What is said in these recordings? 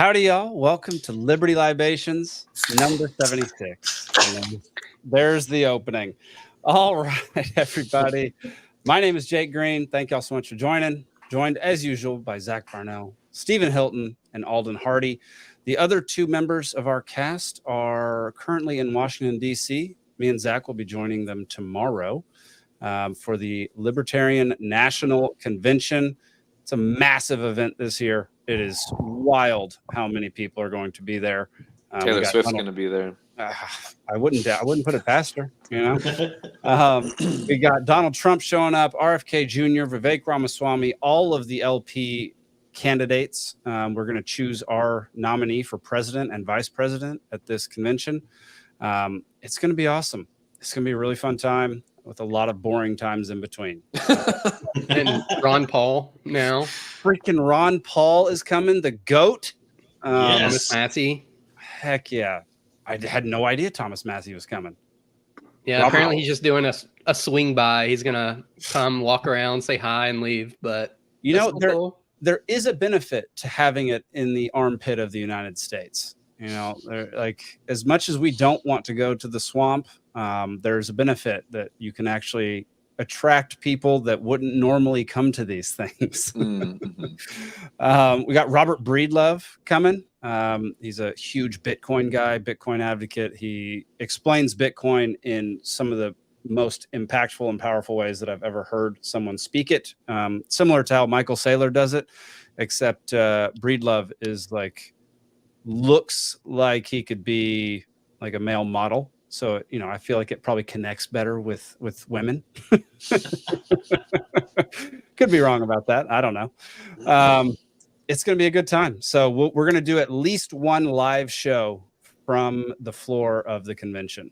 Howdy, y'all. Welcome to Liberty Libations, number 76. And there's the opening. All right, everybody. My name is Jake Green. Thank y'all so much for joining. Joined, as usual, by Zach Varnell, Stephen Hilton, and Alden Hardee. The other two members of our cast are currently in Washington, D.C. Me and Zach will be joining them tomorrow for the Libertarian National Convention. It's a massive event this year. It is wild how many people are going to be there. Taylor Swift's going to be there. I wouldn't put it past her, you know. We got Donald Trump showing up, RFK Jr., Vivek Ramaswamy, all of the LP candidates. We're going to choose our nominee for president and vice president at this convention. It's going to be awesome. It's going to be a really fun time with a lot of boring times in between. And Ron Paul now. Freaking Ron Paul is coming, the GOAT. Thomas Massey. Heck yeah. I had no idea Thomas Massey was coming. Yeah, Wow. Apparently he's just doing a swing by. He's going to come, walk around, say hi, and leave. But you know, there is a benefit to having it in the armpit of the United States. You know, like as much as we don't want to go to the swamp, there's a benefit that you can actually attract people that wouldn't normally come to these things. Mm-hmm. We got Robert Breedlove coming. He's a huge Bitcoin guy, Bitcoin advocate. He explains Bitcoin in some of the most impactful and powerful ways that I've ever heard someone speak it. Similar to how Michael Saylor does it, except Breedlove is looks like he could be like a male model. So, you know, I feel like it probably connects better with women. Could be wrong about that. I don't know. It's going to be a good time. So we're going to do at least one live show from the floor of the convention.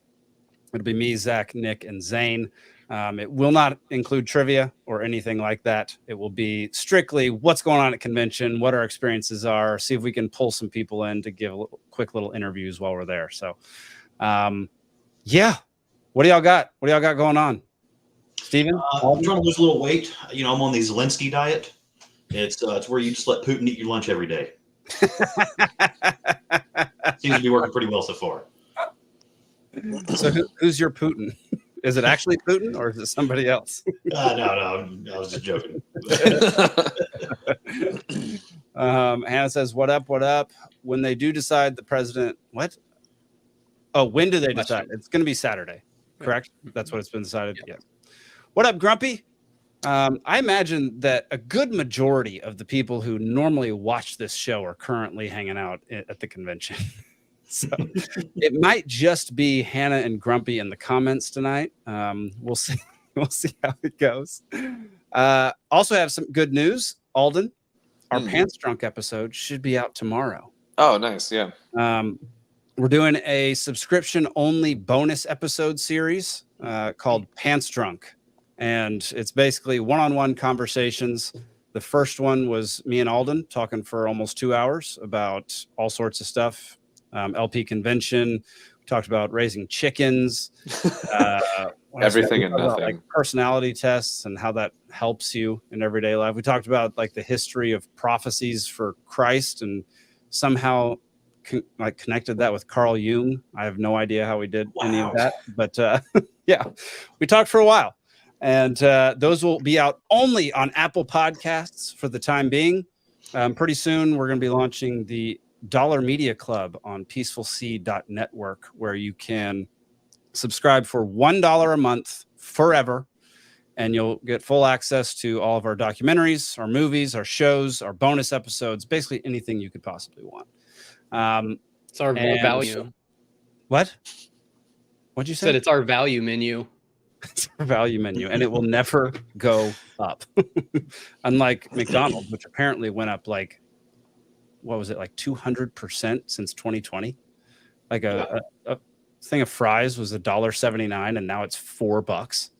It'll be me, Zach, Nick, and Zane. It will not include trivia or anything like that. It will be strictly what's going on at convention, what our experiences are, see if we can pull some people in to give quick little interviews while we're there. So, yeah. What do y'all got? What do y'all got going on? Steven? I'm trying to lose a little weight. You know, I'm on the Zelensky diet. It's where you just let Putin eat your lunch every day. Seems to be working pretty well so far. So who's your Putin? Is it actually Putin or is it somebody else? No, I was just joking. Hannah says, what up? When they do decide the president, what? Oh, when do they decide? It's going to be Saturday, correct? That's what it's been decided. Yeah. What up, Grumpy? I imagine that a good majority of the people who normally watch this show are currently hanging out at the convention. So it might just be Hannah and Grumpy in the comments tonight. We'll see. We'll see how it goes. Also have some good news. Alden, our Pants Drunk episode should be out tomorrow. Oh, nice. Yeah. We're doing a subscription-only bonus episode series called Pants Drunk. And it's basically one-on-one conversations. The first one was me and Alden talking for almost 2 hours about all sorts of stuff. LP convention. We talked about raising chickens. Everything and about, nothing. Personality tests and how that helps you in everyday life. We talked about the history of prophecies for Christ and somehow connected that with Carl Jung. I have no idea how we did any of that, but yeah, we talked for a while. And those will be out only on Apple Podcasts for the time being. Pretty soon, we're going to be launching the Dollar Media Club on peacefulseed.network, where you can subscribe for $1 a month forever, and you'll get full access to all of our documentaries, our movies, our shows, our bonus episodes, basically anything you could possibly want. It's our value. What? What'd you say? Said it's our value menu. It's our value menu, and it will never go up. Unlike McDonald's, which apparently went up what was it, 200% since 2020? A thing of fries was $1.79, and now it's $4.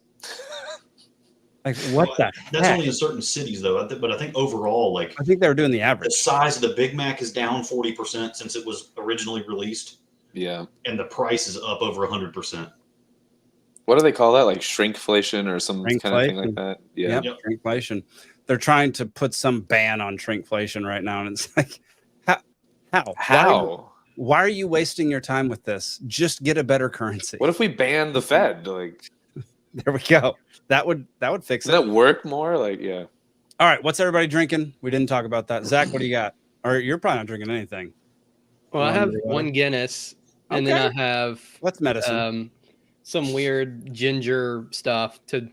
What the That's heck? only in certain cities, though. But I think overall, I think they were doing the average. The size of the Big Mac is down 40% since it was originally released. Yeah. And the price is up over 100%. What do they call that? Shrinkflation or some kind of thing like that? Yeah. Yep. Shrinkflation. They're trying to put some ban on shrinkflation right now, and it's How? Why are you wasting your time with this? Just get a better currency. What if we ban the Fed? Like, there we go. That would fix it. Doesn't that work more? Like, yeah. All right, what's everybody drinking? We didn't talk about that. Zach, what do you got? Or you're probably not drinking anything. Well, I have one Guinness, and then I have what's medicine? Some weird ginger stuff to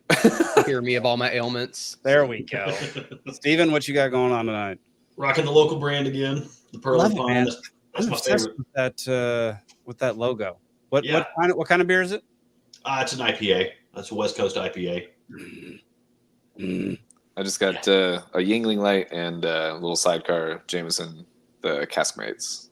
cure me of all my ailments. There we go. Steven, what you got going on tonight? Rocking the local brand again, the Pearl of Pine. That's my favorite. With that logo. What kind of beer is it? It's an IPA. That's a West Coast IPA. I just got a Yingling Light and a little sidecar Jameson, the Caskmates.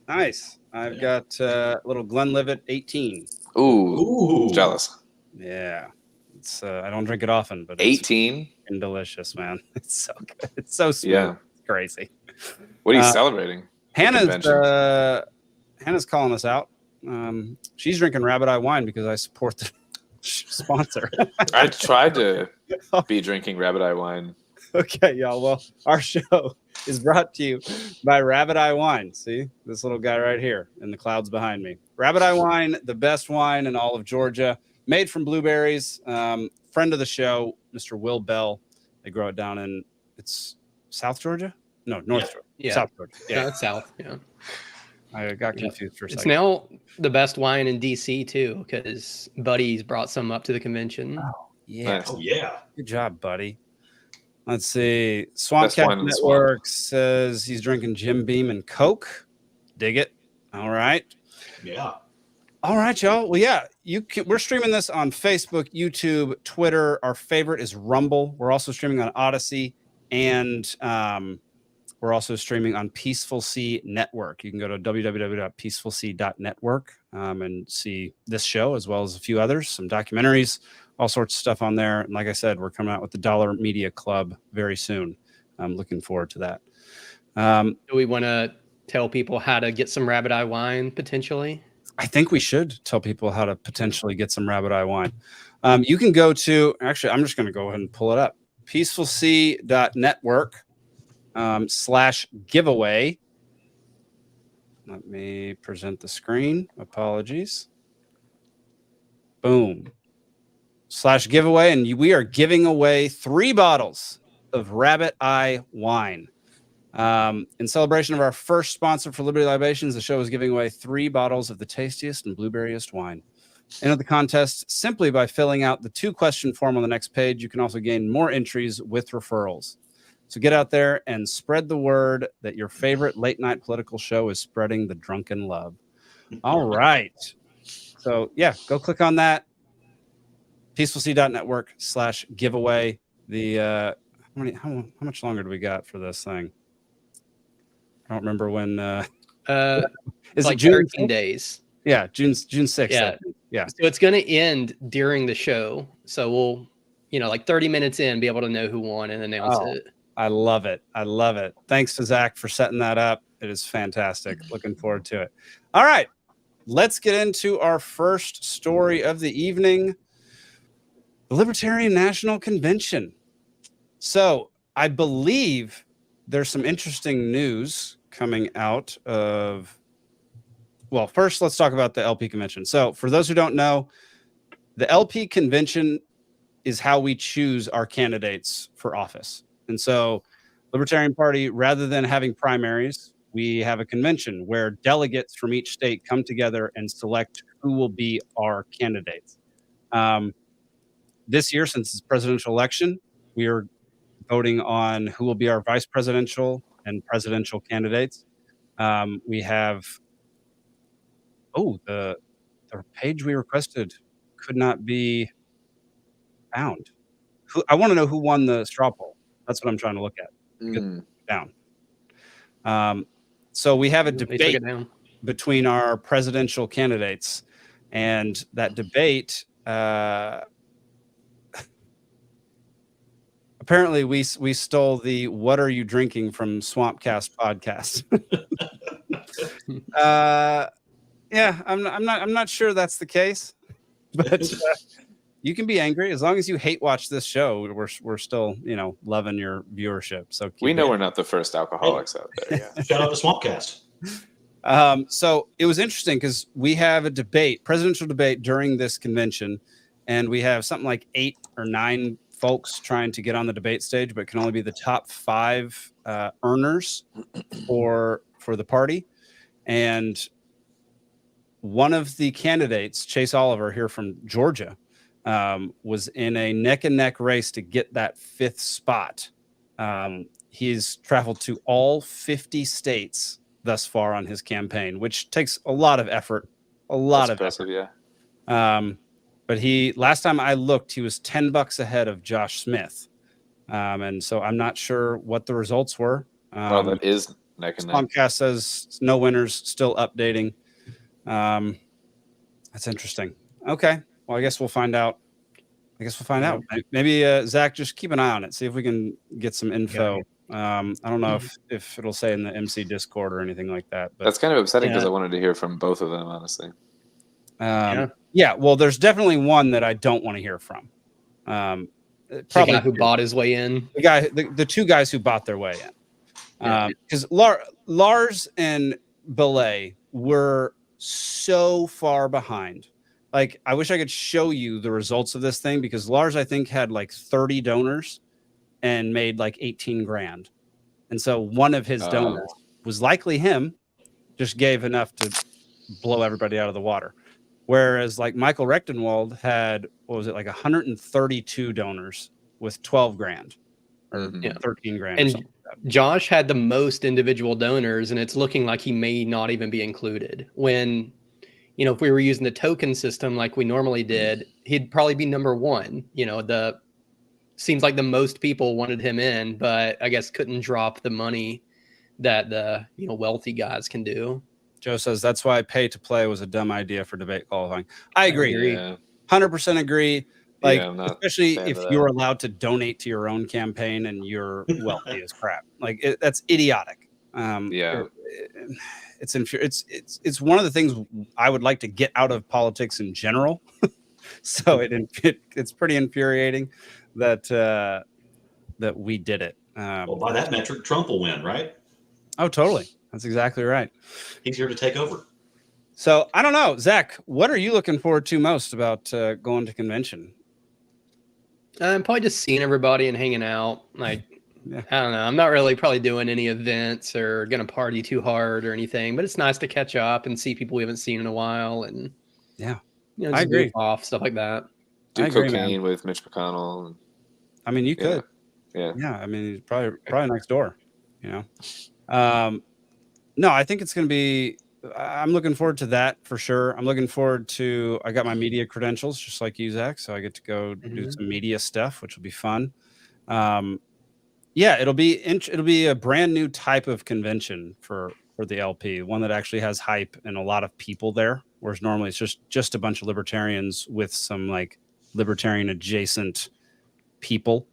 Nice. I've got a little Glenlivet 18. Ooh, jealous. Yeah, it's I don't drink it often, but 18 and delicious, man. It's so good. It's so sweet. Yeah, it's crazy. What are you celebrating? Hannah's calling us out. She's drinking Rabbit Eye wine because I support the sponsor. I tried to be drinking Rabbit Eye wine. Okay, y'all. Well, our show is brought to you by Rabbit Eye Wine. See this little guy right here in the clouds behind me. Rabbit Eye Wine, the best wine in all of Georgia, made from blueberries. Friend of the show, Mr. Will Bell. They grow it down in South Georgia. No, North Georgia. Yeah. South Georgia. Yeah, it's South. Yeah. I got confused for a second. It's now the best wine in DC too, because Buddy's brought some up to the convention. Oh, yeah. Nice. Oh, yeah. Good job, buddy. Let's see. Swamp Cat Network says he's drinking Jim Beam and Coke. Dig it. All right. Yeah. All right, y'all. Well, yeah, we're streaming this on Facebook, YouTube, Twitter. Our favorite is Rumble. We're also streaming on Odyssey, and we're also streaming on Peaceful Sea Network. You can go to www.peacefulsea.network and see this show as well as a few others, some documentaries, all sorts of stuff on there. And like I said, we're coming out with the Dollar Media Club very soon. I'm looking forward to that. Do we want to tell people how to get some Rabbit Eye wine potentially? I think we should tell people how to potentially get some Rabbit Eye wine. You can go to, actually, I'm just going to go ahead and pull it up. peacefulsea.network /giveaway. Let me present the screen. Apologies. Boom. /giveaway. And we are giving away 3 bottles of Rabbit Eye wine. In celebration of our first sponsor for Liberty Libations, the show is giving away 3 bottles of the tastiest and blueberriest wine. Enter the contest simply by filling out the 2-question form on the next page. You can also gain more entries with referrals. So get out there and spread the word that your favorite late night political show is spreading the drunken love. All right. So yeah, go click on that. peacefulsea.network /giveaway. The how much longer do we got for this thing? I don't remember when. Is like it June 13 days? Yeah, June 6th. Yeah, yeah. So it's going to end during the show. So we'll, like 30 minutes in, be able to know who won and announce it. I love it. Thanks to Zach for setting that up. It is fantastic. Looking forward to it. All right, let's get into our first story of the evening: the Libertarian National Convention. So I believe there's some interesting news coming out of, well, first let's talk about the LP convention. So for those who don't know, the LP convention is how we choose our candidates for office. And so Libertarian Party, rather than having primaries, we have a convention where delegates from each state come together and select who will be our candidates. This year, since it's presidential election, we are voting on who will be our vice presidential and presidential candidates. We have, the page we requested could not be found. I want to know who won the straw poll. That's what I'm trying to look at. Down. So we have a debate between our presidential candidates, and that debate, apparently we stole the "What Are You Drinking" from Swampcast podcast. Yeah, I'm not sure that's the case, but You can be angry as long as you hate watch this show. We're still, loving your viewership. So we know we're not the first alcoholics out there. Yeah. Shout out to Swampcast. So it was interesting because we have a presidential debate during this convention, and we have something like 8 or 9 folks trying to get on the debate stage, but can only be the top 5 earners for the party. And one of the candidates, Chase Oliver here from Georgia, was in a neck and neck race to get that 5th spot. He's traveled to all 50 states thus far on his campaign, which takes a lot of effort, That's impressive, effort. Yeah. But last time I looked, he was $10 ahead of Josh Smith. And so I'm not sure what the results were. That is neck and neck. Comcast says no winners, still updating. That's interesting. Okay. Well, I guess we'll find out. Maybe Zach, just keep an eye on it. See if we can get some info. I don't know if it'll say in the MC Discord or anything like that. But that's kind of upsetting because I wanted to hear from both of them, honestly. Yeah. Well, there's definitely one that I don't want to hear from. Probably the guy who bought his way in. The 2 guys who bought their way in. Because Lars and Belay were so far behind. Like, I wish I could show you the results of this thing, because Lars, I think, had like 30 donors and made like 18 grand. And so one of his donors was likely him, just gave enough to blow everybody out of the water. Whereas like Michael Rechtenwald had, like 132 donors with 12 grand or 13 grand. And or something like that. Josh had the most individual donors, and it's looking like he may not even be included. When, if we were using the token system like we normally did, he'd probably be number 1. Seems like the most people wanted him in, but I guess couldn't drop the money that the wealthy guys can do. Joe says that's why pay to play was a dumb idea for debate qualifying. I agree. Yeah. 100% agree. Like, especially if you're that. allowed to donate to your own campaign and you're wealthy as crap. Like, that's idiotic. It's one of the things I would like to get out of politics in general. So it's pretty infuriating that we did it. Well, by that metric, Trump will win, right? Oh, totally. That's exactly right. He's here to take over. So I don't know, Zach, what are you looking forward to most about going to convention? Probably just seeing everybody and hanging out. Like, I don't know. I'm not really probably doing any events or going to party too hard or anything, but it's nice to catch up and see people we haven't seen in a while. And I agree. Off stuff like that. Do cocaine with Mitch McConnell. I mean, you could. Yeah. I mean, probably next door. No, I think it's going to be. I'm looking forward to that for sure. I'm looking forward to. I got my media credentials just like you, Zach, so I get to go do some media stuff, which will be fun. It'll be a brand new type of convention for the LP, one that actually has hype and a lot of people there, whereas normally it's just a bunch of libertarians with some like libertarian adjacent people.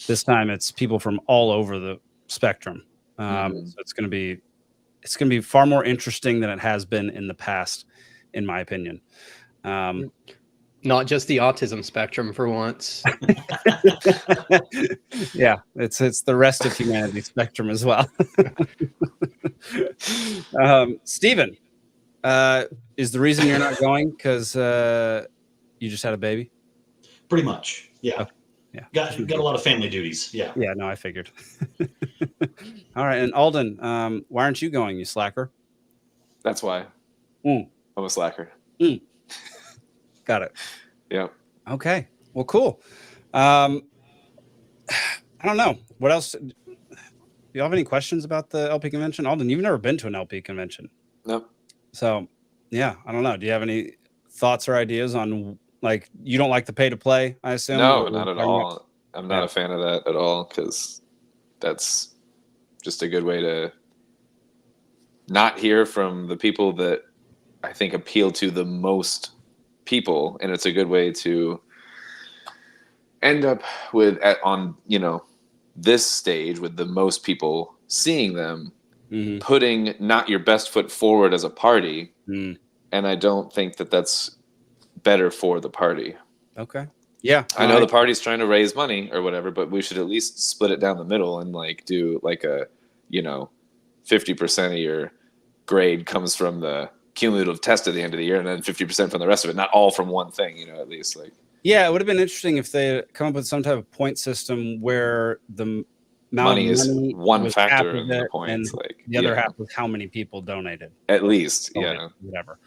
This time it's people from all over the spectrum. So it's going to be far more interesting than it has been in the past, in my opinion. Not just the autism spectrum for once. Yeah, it's the rest of humanity spectrum as well. Steven, is the reason you're not going because you just had a baby? Pretty much, yeah. Okay. Yeah, got a lot of family duties. Yeah. No, I figured. All right, and Alden, why aren't you going, you slacker? That's why. I'm a slacker. Got it. Yeah. Okay. Well, cool. I don't know. What else? Do you have any questions about the LP convention? Alden, you've never been to an LP convention. No. So, yeah, I don't know. Do you have any thoughts or ideas on, like, you don't like the pay to play, I assume? No, not at all. I'm not a fan of that at all because that's just a good way to not hear from the people that I think appeal to the most people, and it's a good way to end up with on this stage with the most people seeing them, putting not your best foot forward as a party, and I don't think that that's better for the party. Okay. Yeah, I know the party's trying to raise money or whatever, but we should at least split it down the middle and like do like a, 50% of your grade comes from the cumulative test at the end of the year, and then 50% from the rest of it, not all from one thing, at least like. Yeah, it would have been interesting if they had come up with some type of point system where the Money is one was factor half in of the it, points, and like the other half was how many people donated. at least, Whatever.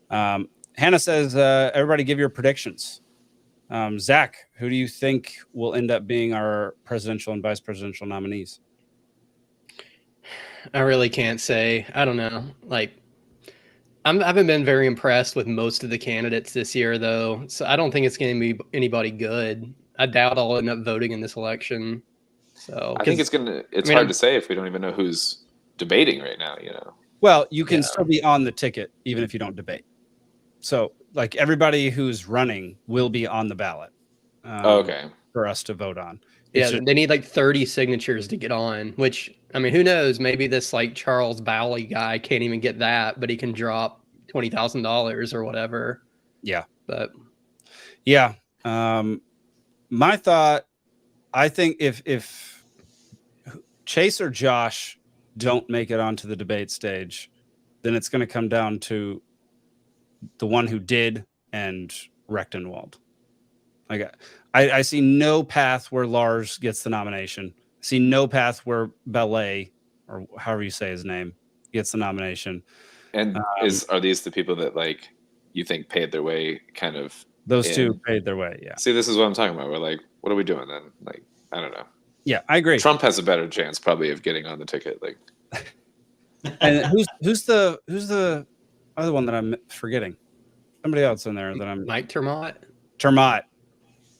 Hannah says, everybody give your predictions. Zach, who do you think will end up being our presidential and vice presidential nominees? I really can't say. I don't know. Like, I haven't been very impressed with most of the candidates this year, though. So I don't think it's going to be anybody good. I doubt I'll end up voting in this election. So I think it's hard to say if we don't even know who's debating right now, Well, you can still be on the ticket even if you don't debate. So, like, everybody who's running will be on the ballot. Okay. For us to vote on. They need like 30 signatures to get on, which, I mean, who knows? Maybe this like Charles Bowley guy can't even get that, but he can drop $20,000 or whatever. Yeah. But yeah. My thought, I think if Chase or Josh don't make it onto the debate stage, then it's going to come down to the one who did and Rechtenwald. Like, I see no path where Lars gets the nomination. I see no path where Ballet, or however you say his name, gets the nomination. And are these the people that like you think paid their way kind of? Those two paid their way, yeah. See, this is what I'm talking about. We're like, what are we doing then? Like, I don't know. Yeah, I agree. Trump has a better chance probably of getting on the ticket. Like, and who's the other one that I'm forgetting? Somebody else in there that I'm Mike Termott.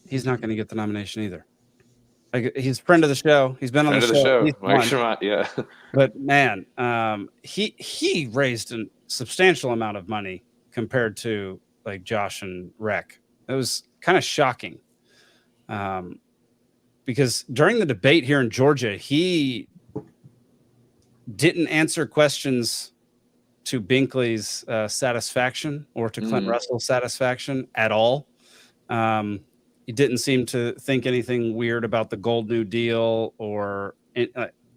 He's not going to get the nomination either. Like, he's a friend of the show. He's been on the show. Mike Termott, yeah. But man, he raised a substantial amount of money compared to like Josh and Rec. It was kind of shocking. Because during the debate here in Georgia, he didn't answer questions to Binkley's satisfaction or to Clint Russell's satisfaction at all. He didn't seem to think anything weird about the Gold New Deal or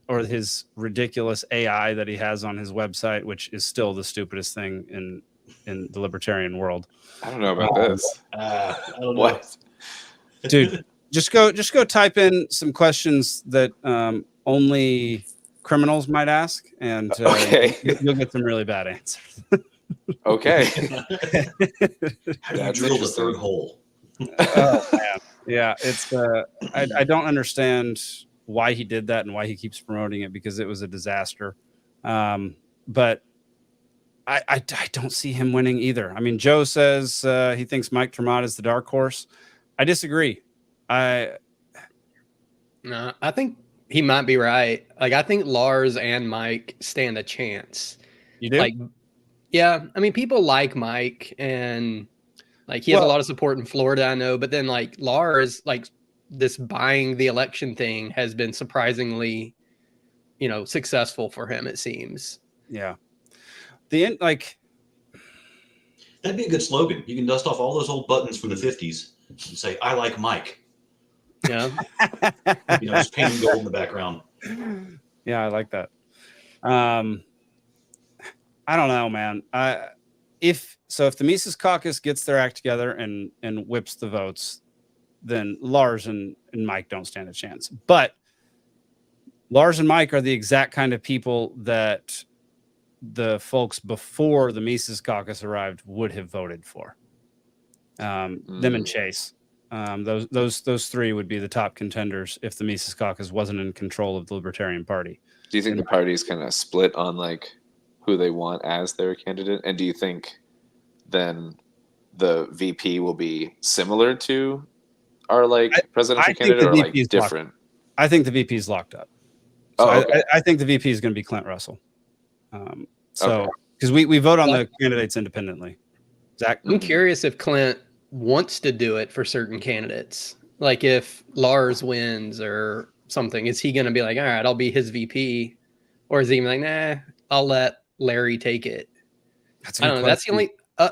his ridiculous AI that he has on his website, which is still the stupidest thing in the libertarian world. I don't know about this. I don't know. What? Dude, just go type in some questions that only criminals might ask, and okay. you'll get some really bad answers. Okay. How do you drill the third hole? Oh man, yeah, it's I don't understand why he did that and why he keeps promoting it, because it was a disaster. But I don't see him winning either. I mean, Joe says he thinks Mike Termott is the dark horse. I disagree. No, I think he might be right. Like, I think Lars and Mike stand a chance. You do? Like, yeah, I mean, people like Mike, and like he has a lot of support in Florida, I know. But then like Lars, like this buying the election thing has been surprisingly, successful for him, it seems. Yeah. The end, like, that'd be a good slogan. You can dust off all those old buttons from the 50s and say, "I like Mike." Yeah. Just painting gold in the background. Yeah, I like that. I don't know, man. If the Mises Caucus gets their act together and whips the votes, then Lars and Mike don't stand a chance. But Lars and Mike are the exact kind of people that the folks before the Mises Caucus arrived would have voted for. Them and Chase. Those three would be the top contenders if the Mises Caucus wasn't in control of the Libertarian Party. Do you think the party's kind of split on like who they want as their candidate? And do you think then the VP will be similar to our like presidential candidate, or like different? I think the VP is locked up. So I think the VP is going to be Clint Russell. Because we vote on the candidates independently. Zach? I'm curious if Clint wants to do it for certain candidates. Like if Lars wins or something, is he going to be like, all right, I'll be his VP? Or is he like, nah, I'll let Larry take it? I don't know. That's the only,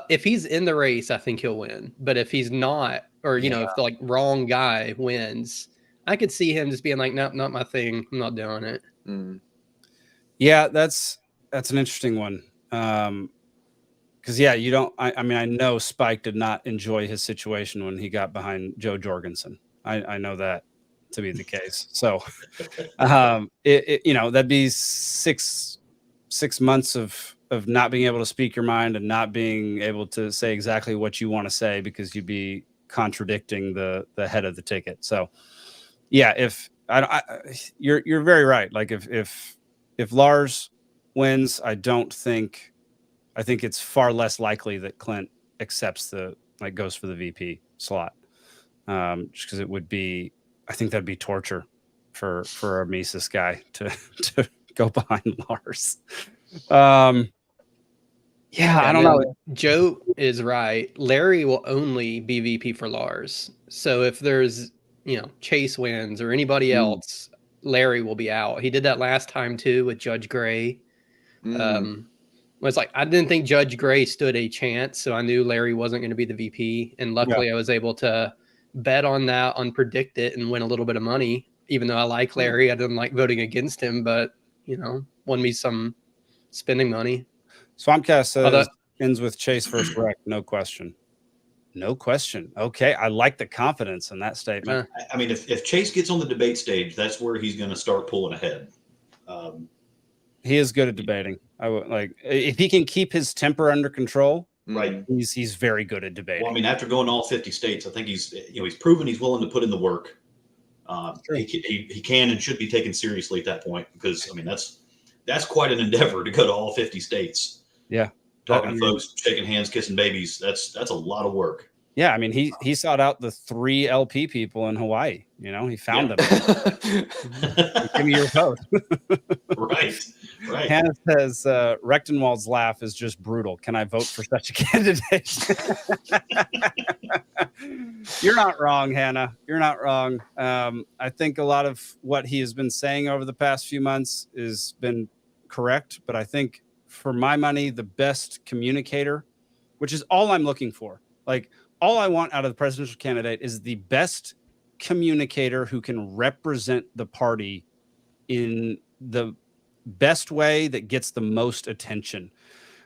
If he's in the race, I think he'll win. But if he's not, or if the like wrong guy wins, I could see him just being like, "Nope, not my thing. I'm not doing it." Mm. Yeah, that's an interesting one. Because you don't. I mean, I know Spike did not enjoy his situation when he got behind Joe Jorgensen. I know that to be the case. So, that'd be six months of not being able to speak your mind and not being able to say exactly what you want to say because you'd be contradicting the head of the ticket. So, yeah, you're very right. Like if Lars wins, I think it's far less likely that Clint accepts goes for the VP slot. Just because I think that'd be torture for a Mises guy to go behind Lars. I don't know. Joe is right. Larry will only be VP for Lars. So if there's, Chase wins or anybody else, Larry will be out. He did that last time too with Judge Gray. It's like I didn't think Judge Gray stood a chance, so I knew Larry wasn't going to be the VP. And luckily, I was able to bet on that, predict it, and win a little bit of money. Even though I like Larry, I didn't like voting against him, but won me some spending money. Swampcast says ends with Chase first wreck, no question. No question. Okay, I like the confidence in that statement. I mean, if Chase gets on the debate stage, that's where he's going to start pulling ahead. He is good at debating. I would if he can keep his temper under control. Right. He's very good at debating. Well, I mean, after going to all 50 states, I think he's proven he's willing to put in the work. He can and should be taken seriously at that point because I mean that's quite an endeavor to go to all 50 states. Yeah. Talking to folks, shaking hands, kissing babies. That's a lot of work. Yeah, I mean, he sought out the 3 LP people in Hawaii. He found them. Give me your vote. Right. Hannah says, Rechtenwald's laugh is just brutal. Can I vote for such a candidate? You're not wrong, Hannah. You're not wrong. I think a lot of what he has been saying over the past few months has been correct. But I think for my money, the best communicator, which is all I'm looking for, all I want out of the presidential candidate is the best communicator who can represent the party in the best way that gets the most attention.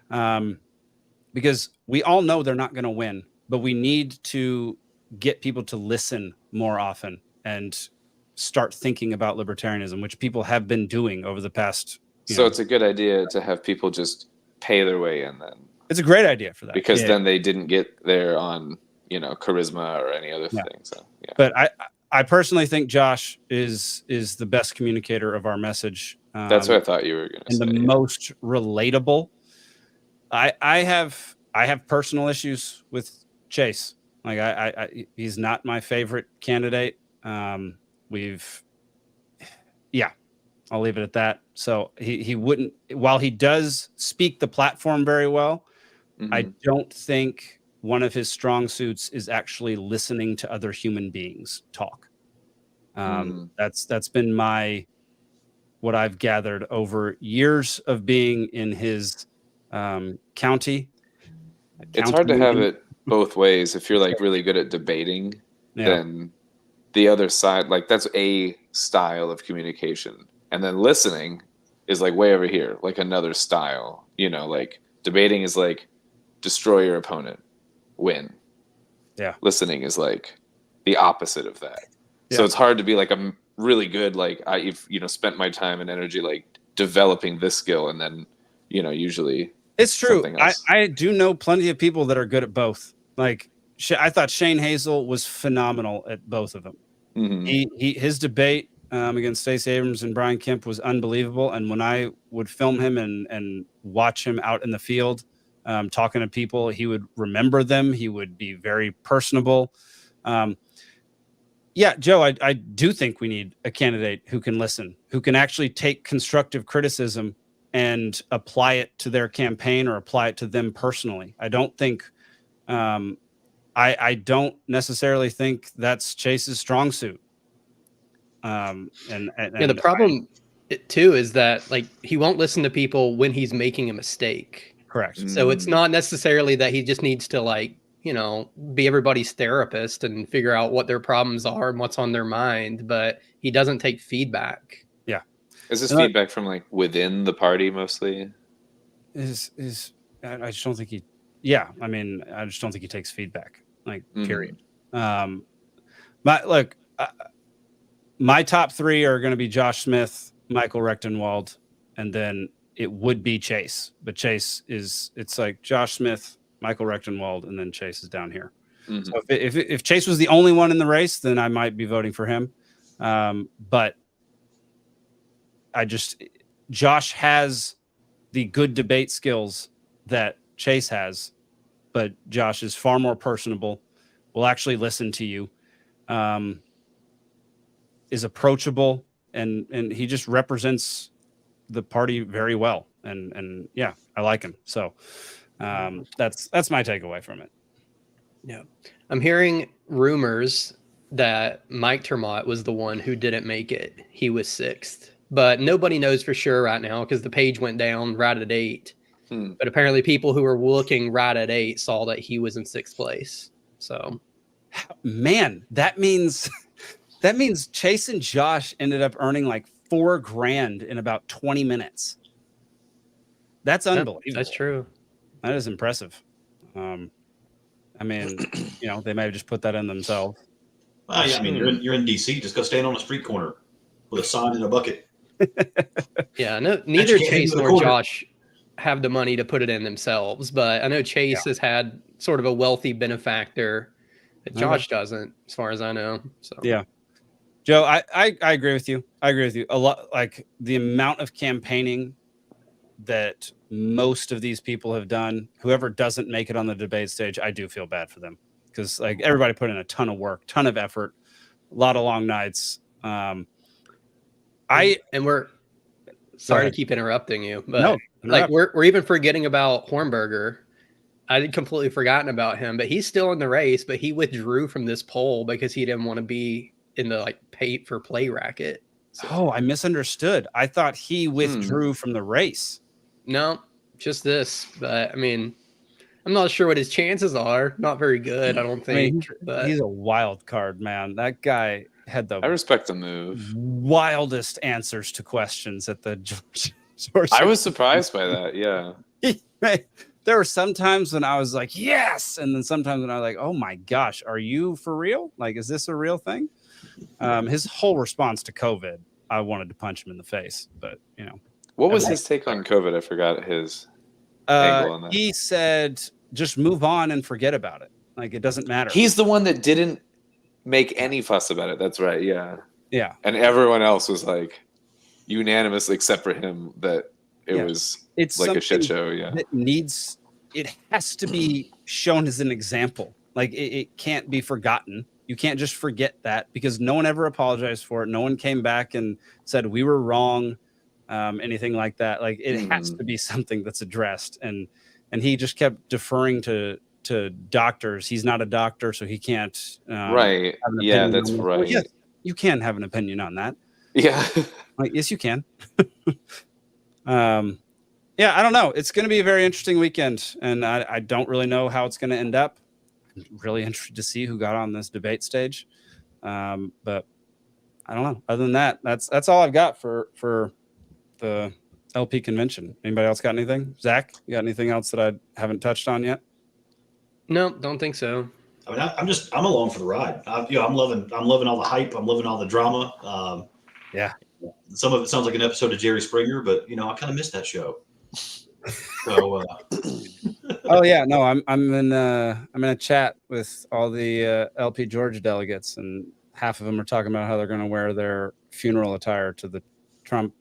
Because we all know they're not going to win, but we need to get people to listen more often and start thinking about libertarianism, which people have been doing over the past. So it's a good idea to have people just pay their way in then. It's a great idea for that. Because then they didn't get there on, charisma or any other thing. So, yeah. But I personally think Josh is the best communicator of our message. That's what I thought you were going to say. And the most relatable. I have personal issues with Chase. He's not my favorite candidate. I'll leave it at that. So he wouldn't, while he does speak the platform very well, I don't think one of his strong suits is actually listening to other human beings talk. That's been what I've gathered over years of being in his county. It's hard to have it both ways. If you're really good at debating, then the other side, that's a style of communication. And then listening is way over here, another style, debating is destroy your opponent, win. Yeah. Listening is the opposite of that. Yeah. So it's hard to be I'm really good. I've spent my time and energy developing this skill, and then usually it's true. I do know plenty of people that are good at both. I thought Shane Hazel was phenomenal at both of them. His debate against Stacey Abrams and Brian Kemp was unbelievable. And when I would film him and watch him out in the field talking to people, he would remember them. He would be very personable. Joe, I do think we need a candidate who can listen, who can actually take constructive criticism and apply it to their campaign or apply it to them personally. I don't think I don't necessarily think that's Chase's strong suit. The problem too is that he won't listen to people when he's making a mistake. Correct. So it's not necessarily that he just needs to like, you know, be everybody's therapist and figure out what their problems are and what's on their mind, but he doesn't take feedback. Yeah. Is this feedback from like within the party mostly? I just don't think he. Yeah, I mean, I just don't think he takes feedback. Like, period. My top three are going to be Josh Smith, Michael Rechtenwald, and then it would be Chase. But Chase it's like Josh Smith, Michael Rechtenwald, and then Chase is down here. So if Chase was the only one in the race, then I might be voting for him. But Josh has the good debate skills that Chase has, but Josh is far more personable, will actually listen to you, is approachable, and he just represents the party very well. And yeah, I like him. So that's my takeaway from it. Yeah. I'm hearing rumors that Mike Termott was the one who didn't make it. He was 6th, but nobody knows for sure right now because the page went down right at 8. But apparently people who were looking right at 8 saw that he was in 6th place. So, man, that means Chase and Josh ended up earning like $4,000 in about 20 minutes. That's unbelievable. That's true. That is impressive. I mean, you know, they may have just put that in themselves. Well, yeah, I mean, you're in DC. Just go stand on a street corner with a sign and a bucket. Yeah, no, neither Chase nor Josh have the money to put it in themselves, but I know Chase has had sort of a wealthy benefactor that Josh doesn't, as far as I know. So yeah, Joe, I agree with you. I agree with you a lot. Like the amount of campaigning that most of these people have done, whoever doesn't make it on the debate stage, I do feel bad for them because like everybody put in a ton of work, ton of effort, a lot of long nights. And we're sorry to keep interrupting you, but like we're even forgetting about Hornberger. I had completely forgotten about him, but he's still in the race, but he withdrew from this poll because he didn't want to be in the like pay for play racket. So. Oh, I misunderstood. I thought he withdrew from the race. No, just this. But I mean, I'm not sure what his chances are. Not very good, I don't think. But he's a wild card, man. That guy had I respect the move. Wildest answers to questions at the Georgia. I was surprised by that. Yeah. There were some times when I was like, yes. And then sometimes when I was like, oh my gosh, are you for real? Like, is this a real thing? His whole response to COVID, I wanted to punch him in the face, but you know. What was his take on COVID? I forgot his angle on that. He said, just move on and forget about it. Like, it doesn't matter. He's the one that didn't make any fuss about it. That's right. Yeah. Yeah. And everyone else was like unanimous, except for him, that it's like a shit show. Yeah. It has to be shown as an example. Like, it can't be forgotten. You can't just forget that because no one ever apologized for it. No one came back and said we were wrong. Anything like that. Like it has to be something that's addressed. And he just kept deferring to doctors. He's not a doctor, so he can't. Right. Yeah, that's right. Well, yes, you can have an opinion on that. Yeah. Like, yes, you can. Yeah, I don't know. It's going to be a very interesting weekend, and I don't really know how it's going to end up. I'm really interested to see who got on this debate stage. But I don't know. Other than that, that's all I've got for the LP convention. Anybody else got anything? Zach, you got anything else that I haven't touched on yet? No, don't think so. I mean, I'm along for the ride. I'm loving all the hype. I'm loving all the drama. Yeah. Some of it sounds like an episode of Jerry Springer, but I kind of missed that show. So. Oh yeah, no, I'm in a chat with all the LP Georgia delegates, and half of them are talking about how they're going to wear their funeral attire to the Trump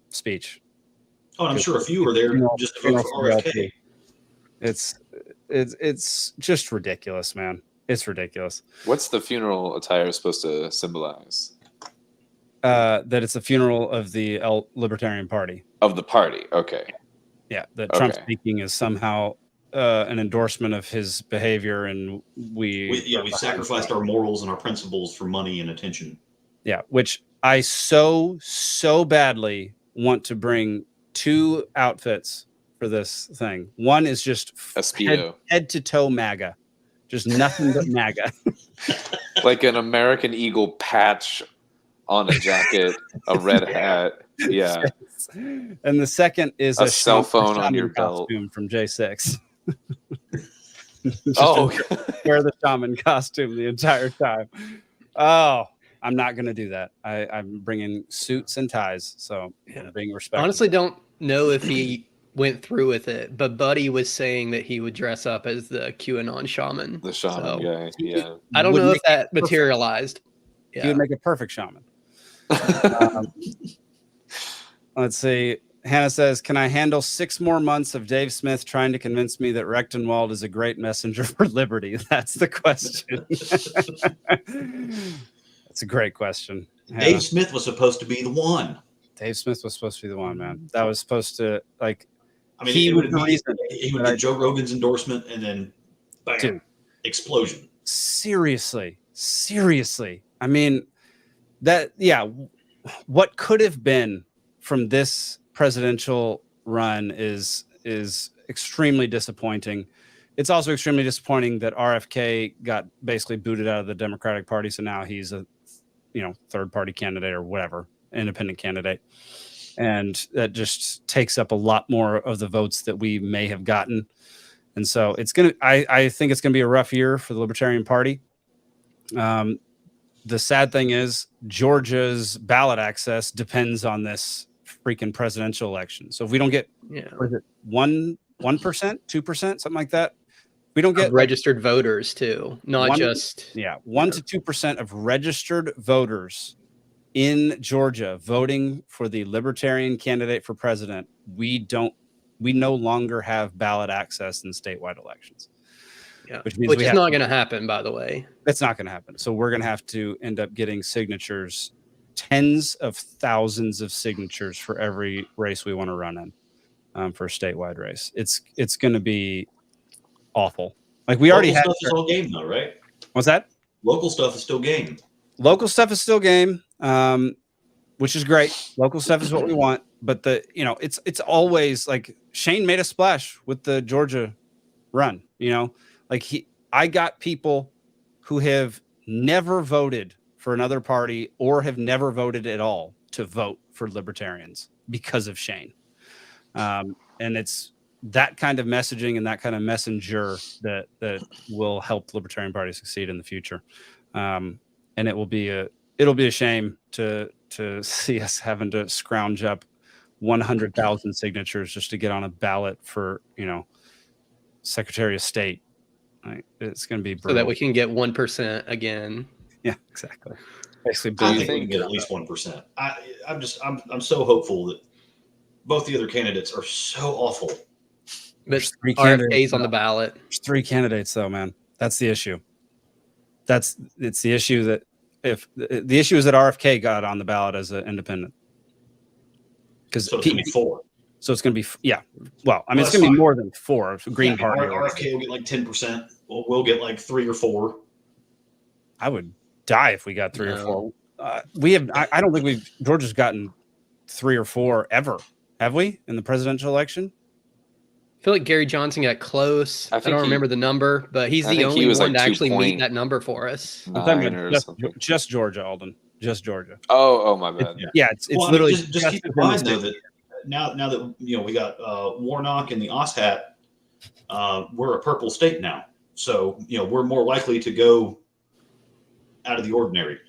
speech. Oh, and I'm sure a few are there just to vote for RFK. It's just ridiculous, man. It's ridiculous. What's the funeral attire supposed to symbolize? That it's a funeral of the Libertarian Party. Of the party, okay. Yeah, that Trump speaking is somehow an endorsement of his behavior, and we sacrificed our morals and our principles for money and attention. Yeah, which I so badly want to bring 2 outfits for this thing. One is just A Speedo. head to toe MAGA, just nothing but MAGA. Like an American Eagle patch on a jacket, a red hat. Yeah. And the second is a cell phone on your shaman belt costume from J6. Oh, wear the shaman costume the entire time. Oh, I'm not going to do that. I'm bringing suits and ties, so I'm being respectful. Honestly, don't know if he went through with it, but Buddy was saying that he would dress up as the QAnon shaman. the shaman guy. Yeah. I don't know if that materialized. He would make a perfect shaman. Let's see. Hannah says, can I handle 6 more months of Dave Smith trying to convince me that Rechtenwald is a great messenger for liberty? That's the question. That's a great question. Dave Smith was supposed to be the one. Dave Smith was supposed to be the one, man. That was supposed to, like, I mean, he would get Joe Rogan's endorsement and then bam, dude, explosion. Seriously. I mean, what could have been from this presidential run is extremely disappointing. It's also extremely disappointing that RFK got basically booted out of the Democratic Party, so now he's a third party candidate or whatever, independent candidate, and that just takes up a lot more of the votes that we may have gotten. And so I think it's gonna be a rough year for the Libertarian Party. The sad thing is Georgia's ballot access depends on this freaking presidential election. So if we don't get, what is it, 1%, 2%, something like that, we don't get registered voters too, not 1 to 2% of registered voters in Georgia voting for the Libertarian candidate for president. We no longer have ballot access in statewide elections. Yeah, which is not going to happen, by the way. That's not going to happen. So we're going to have to end up getting signatures, tens of thousands of signatures for every race we want to run in, for a statewide race. It's going to be awful. Like we already had. Local stuff is all game, though, right? What's that? Local stuff is still game. Local stuff is still game, which is great. Local stuff is what we want. But it's always like Shane made a splash with the Georgia run. I got people who have never voted for another party or have never voted at all to vote for Libertarians because of Shane. And it's that kind of messaging and that kind of messenger that will help the Libertarian Party succeed in the future. And it'll be a shame to see us having to scrounge up 100,000 signatures just to get on a ballot for, Secretary of State. It's going to be brutal. So that we can get 1% again. Yeah, exactly. Basically, I think we can get at least 1%. I'm so hopeful that both the other candidates are so awful. But RFK's on the ballot. There's 3 candidates, though, man. That's the issue. It's the issue that the issue is that RFK got on the ballot as an independent. Because so it's going to be 4. So it's going to be, yeah. Well, I mean, it's going to be more than 4. Green Party. RFK will get like 10%. We'll get like 3 or 4. I would die if we got 3 or 4. I don't think Georgia's gotten 3 or 4 ever. Have we in the presidential election? I feel like Gary Johnson got close. I don't remember the number, but he's the only one to actually meet that number for us. Just Georgia, Alden. Just Georgia. Oh, my bad. Yeah, it's literally just keep in mind though that now that we got Warnock and the OSHAT, we're a purple state now, so we're more likely to go out of the ordinary.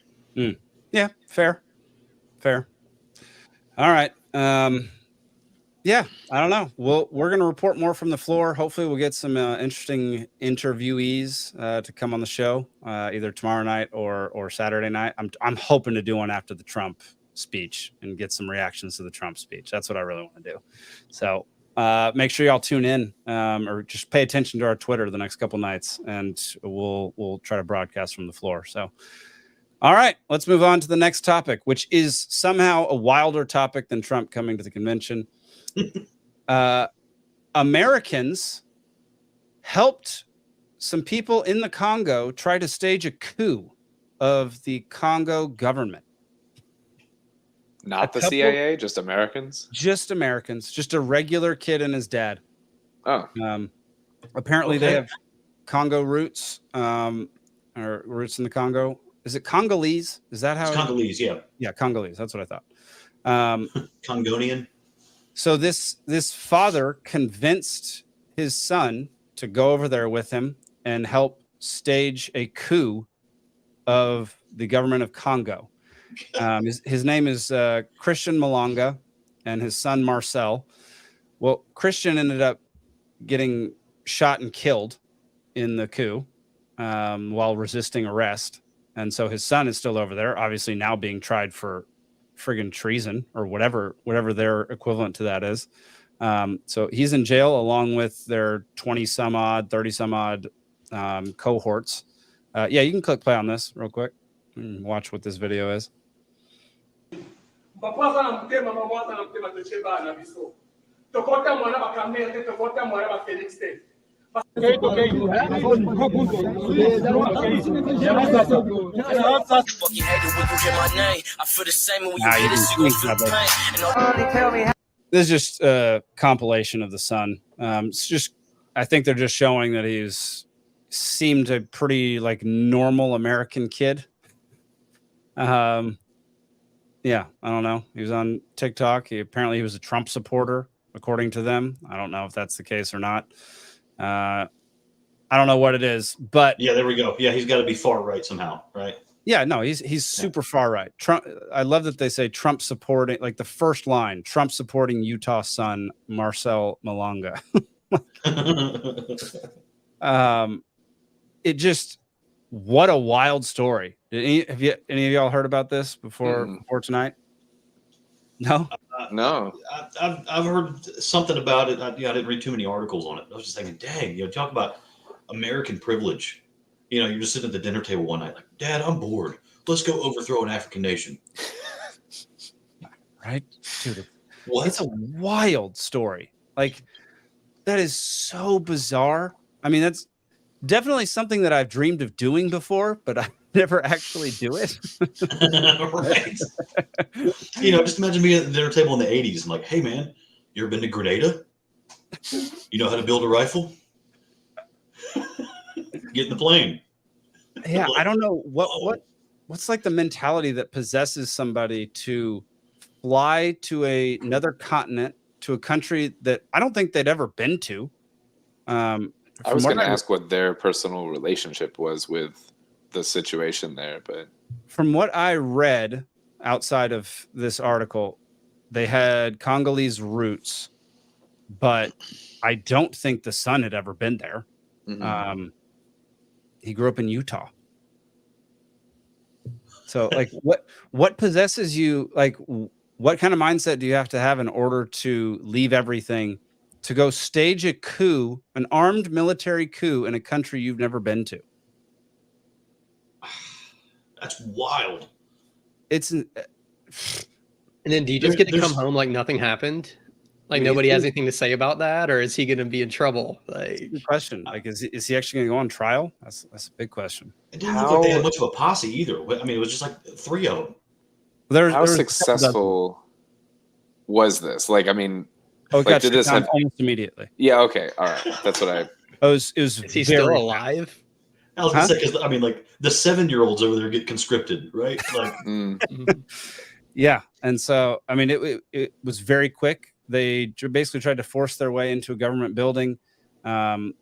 Yeah, fair. All right. Yeah, I don't know. We're going to report more from the floor. Hopefully we'll get some interesting interviewees to come on the show either tomorrow night or Saturday night. I'm hoping to do one after the Trump speech and get some reactions to the Trump speech. That's what I really want to do. So make sure y'all tune in or just pay attention to our Twitter the next couple nights, and we'll try to broadcast from the floor. So, all right, let's move on to the next topic, which is somehow a wilder topic than Trump coming to the convention. Americans helped some people in the Congo try to stage a coup of the Congo government. Not the CIA, just Americans? Just Americans. Just a regular kid and his dad. Oh. Apparently they have Congo roots, or roots in the Congo. Is it Congolese? Is that how? It's Congolese, yeah. Yeah, Congolese. That's what I thought. Congonian. So this father convinced his son to go over there with him and help stage a coup of the government of Congo. His name is Christian Malonga, and his son Marcel. Well, Christian ended up getting shot and killed in the coup while resisting arrest. And so his son is still over there, obviously now being tried for friggin' treason or whatever their equivalent to that is. So he's in jail along with their 30 some odd cohorts. Yeah, you can click play on this real quick and watch what this video is. This is just a compilation of the son. It's just, I think they're just showing that seemed a pretty like normal American kid. Yeah, I don't know. He was on TikTok. Apparently he was a Trump supporter, according to them. I don't know if that's the case or not. I don't know what it is, but yeah, there we go. Yeah, he's got to be far right somehow, right? Yeah, no, he's super far right. Trump. I love that they say Trump supporting, like the first line, Trump supporting Utah son Marcel Malonga. It just, what a wild story. Have any of y'all heard about this before tonight? No, no. I've heard something about it. I didn't read too many articles on it. I was just thinking, dang, talk about American privilege. You're just sitting at the dinner table one night, like, Dad, I'm bored. Let's go overthrow an African nation. Right, dude. What? It's a wild story. Like, that is so bizarre. I mean, that's definitely something that I've dreamed of doing before, but I never actually do it. Right. Just imagine being at the dinner table in the 80s and like, hey man, you ever been to Grenada? You know how to build a rifle? Get in the plane. Yeah, I don't know what's like the mentality that possesses somebody to fly to another continent, to a country that I don't think they'd ever been to. I was going to ask what their personal relationship was with the situation there, but from what I read outside of this article, they had Congolese roots, but I don't think the son had ever been there. Mm-hmm. He grew up in Utah. So like what possesses you? Like what kind of mindset do you have to have in order to leave everything to go stage a coup, an armed military coup in a country you've never been to? That's wild. And then do you just get to come home like nothing happened? Like nobody has anything to say about that, or is he going to be in trouble? Like, good question. Like, is he actually going to go on trial? That's a big question. It didn't look like they had much of a posse either. I mean, it was just like 3 of them. How successful was this? Like, I mean, like, did this happen almost immediately? Yeah. Okay. All right. That's what I. Is he still alive? I was gonna say, because I mean, like the 7-year-olds over there get conscripted, right? Like, yeah. And so, I mean, it was very quick. They basically tried to force their way into a government building, and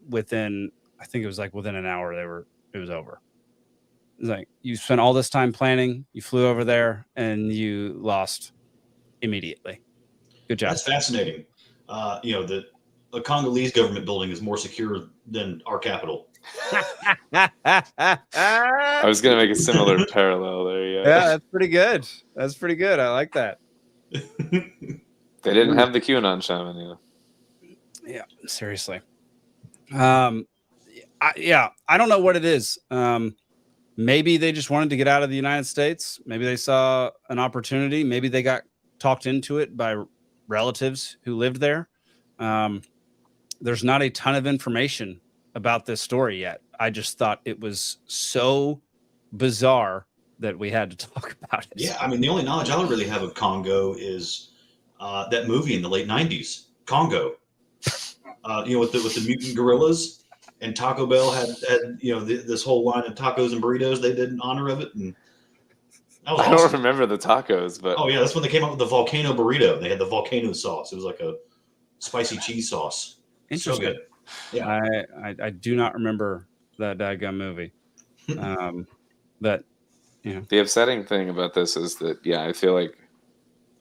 within an hour, it was over. It was like, you spent all this time planning, you flew over there, and you lost immediately. Good job. That's fascinating. The Congolese government building is more secure than our capital. I was going to make a similar parallel there. Yeah, that's pretty good. I like that. They didn't have the QAnon shaman. Yeah, seriously. I don't know what it is. Maybe they just wanted to get out of the United States. Maybe they saw an opportunity. Maybe they got talked into it by relatives who lived there. There's not a ton of information about this story yet. I just thought it was so bizarre that we had to talk about it. Yeah, I mean, the only knowledge I really have of Congo is that movie in the late '90s, Congo. With the mutant gorillas, and Taco Bell had this whole line of tacos and burritos they did in honor of it, and that was I awesome. don't remember the tacos, but Oh yeah, that's when they came up with the volcano burrito. They had the volcano sauce. It was like a spicy cheese sauce. So Interesting. good. Yeah. I do not remember that daggum movie. But the upsetting thing about this is that I feel like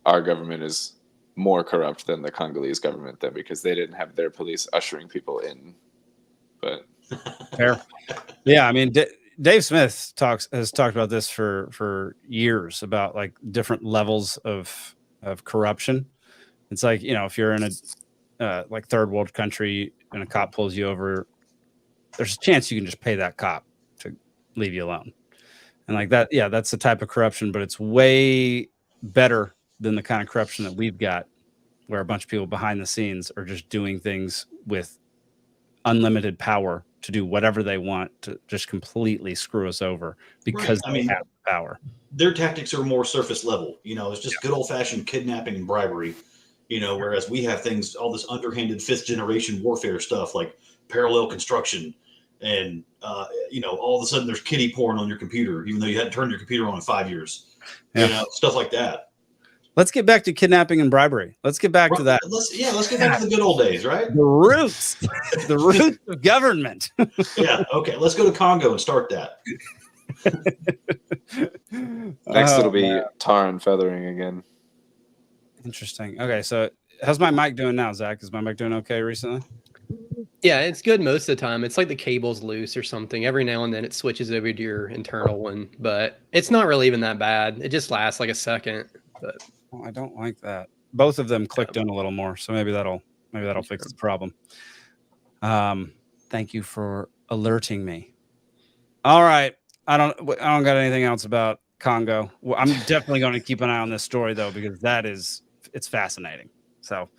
our government is more corrupt than the Congolese government, then, because they didn't have their police ushering people in. But fair. Yeah, I mean, Dave Smith has talked about this for years, about like different levels of corruption. It's like, if you're in a like third world country and a cop pulls you over, there's a chance you can just pay that cop to leave you alone. And like that, that's the type of corruption, but it's way better than the kind of corruption that we've got, where a bunch of people behind the scenes are just doing things with unlimited power to do whatever they want to just completely screw us over because they have the power. Their tactics are more surface level. It's just good old fashioned kidnapping and bribery. Whereas we have things, all this underhanded 5th generation warfare stuff like parallel construction, and all of a sudden there's kiddie porn on your computer, even though you hadn't turned your computer on in 5 years. Stuff like that. Let's get back to kidnapping and bribery. Let's get back to that. Let's get back to the good old days, right? The roots of government. Yeah. Okay. Let's go to Congo and start that. Next, it'll be tar and feathering again. Interesting. Okay, so how's my mic doing now, Zach? Is my mic doing okay recently? Yeah, it's good most of the time. It's like the cable's loose or something. Every now and then it switches over to your internal one, but it's not really even that bad. It just lasts like a second. But I don't like that. Both of them clicked in a little more, so maybe that'll fix the problem. Thank you for alerting me. All right, I don't got anything else about Congo. Well, I'm definitely going to keep an eye on this story though, because it's fascinating. So,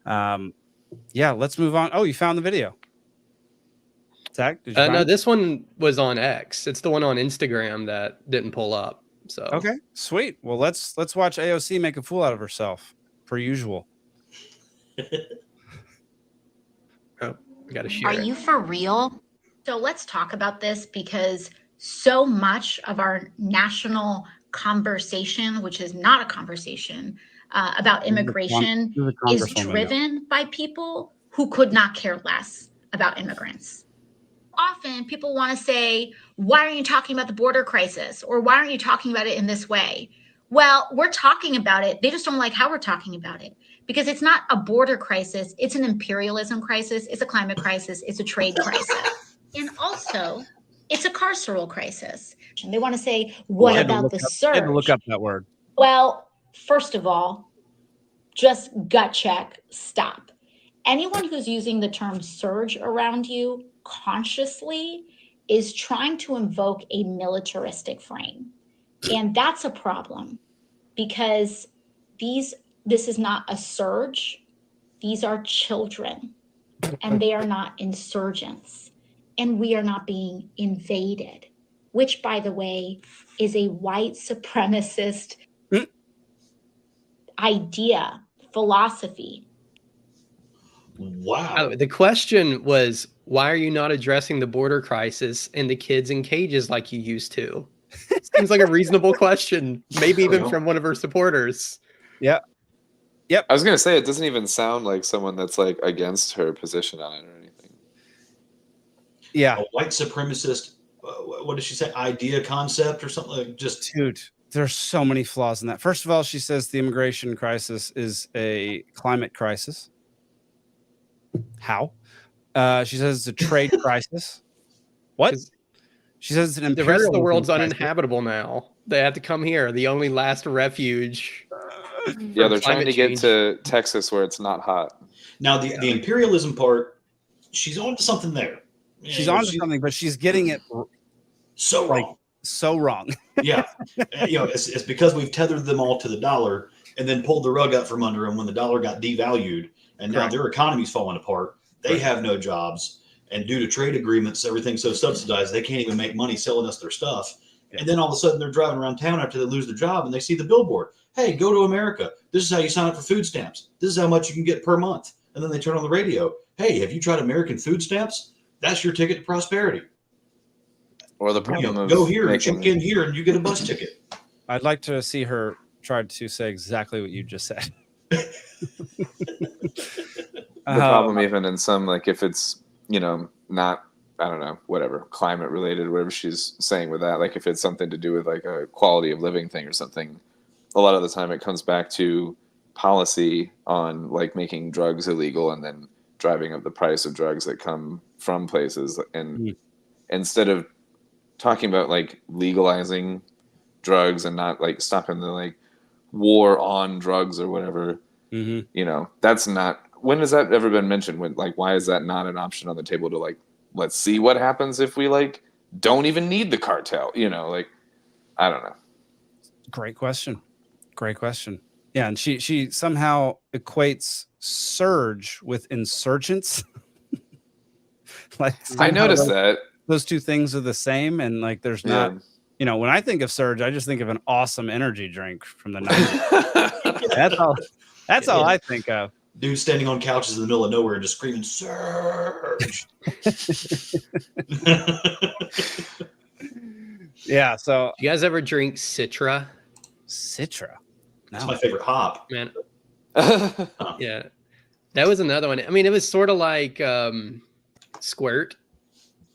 let's move on. Oh, you found the video, Zach? Did you find no, it? this one was on X. It's the one on Instagram that didn't pull up. So Okay, sweet. Well, let's watch AOC make a fool out of herself, per usual. Oh, we got to share. Are you for real? So let's talk about this, because so much of our national conversation, which is not a conversation about immigration, is driven by people who could not care less about immigrants. Often people want to say, why aren't you talking about the border crisis? Or why aren't you talking about it in this way? Well, we're talking about it. They just don't like how we're talking about it, because it's not a border crisis. It's an imperialism crisis. It's a climate crisis. It's a trade crisis. And also, it's a carceral crisis. And they want to say, what about the surge? I had to look up that word. Well, first of all, just gut check, stop. Anyone who's using the term surge around you consciously is trying to invoke a militaristic frame. And that's a problem, because this is not a surge. These are children, and they are not insurgents, and we are not being invaded, which, by the way, is a white supremacist idea, philosophy. Wow. The question was, why are you not addressing the border crisis and the kids in cages like you used to? Seems like a reasonable question, maybe even from one of her supporters. Yeah. Yep. I was gonna say, it doesn't even sound like someone that's like against her position on it or anything. Yeah. A white supremacist, what did she say? Idea, concept, or something like just. Dude, there's so many flaws in that. First of all, she says the immigration crisis is a climate crisis. How? She says it's a trade crisis. What? She says it's an the rest of the world's crisis. uninhabitable now. They have to come here, the only last refuge. Yeah, they're trying to get to Texas where it's not hot. Now, the imperialism part, she's on to something there. She's on to something, but she's getting it so wrong. So wrong. Yeah. It's because we've tethered them all to the dollar and then pulled the rug out from under them when the dollar got devalued, and now their economy's falling apart. They have no jobs, and due to trade agreements, everything's so subsidized they can't even make money selling us their stuff. And then all of a sudden they're driving around town after they lose their job and they see the billboard. Hey, go to America. This is how you sign up for food stamps. This is how much you can get per month. And then they turn on the radio. Hey, have you tried American food stamps? That's your ticket to prosperity. Or the problem of go here, check in here, and you get a bus ticket. I'd like to see her try to say exactly what you just said. The problem even in some, like if it's, not, I don't know, whatever, climate related, whatever she's saying with that, like if it's something to do with like a quality of living thing or something, a lot of the time it comes back to policy on like making drugs illegal and then driving up the price of drugs that come from places. And instead of talking about like legalizing drugs and not like stopping the like war on drugs or whatever, that's not, when has that ever been mentioned? When, like, why is that not an option on the table to like, let's see what happens if we like don't even need the cartel, like, I don't know. Great question. Yeah. And she somehow equates surge with insurgents. Like I noticed that those two things are the same. And like, there's not, when I think of surge, I just think of an awesome energy drink from the 90s. That's all I think of. Dude standing on couches in the middle of nowhere just screaming, "Surge!" Yeah. So, you guys ever drink Citra? Citra. That's my favorite hop. Man. Yeah. That was another one. I mean, it was sort of like Squirt,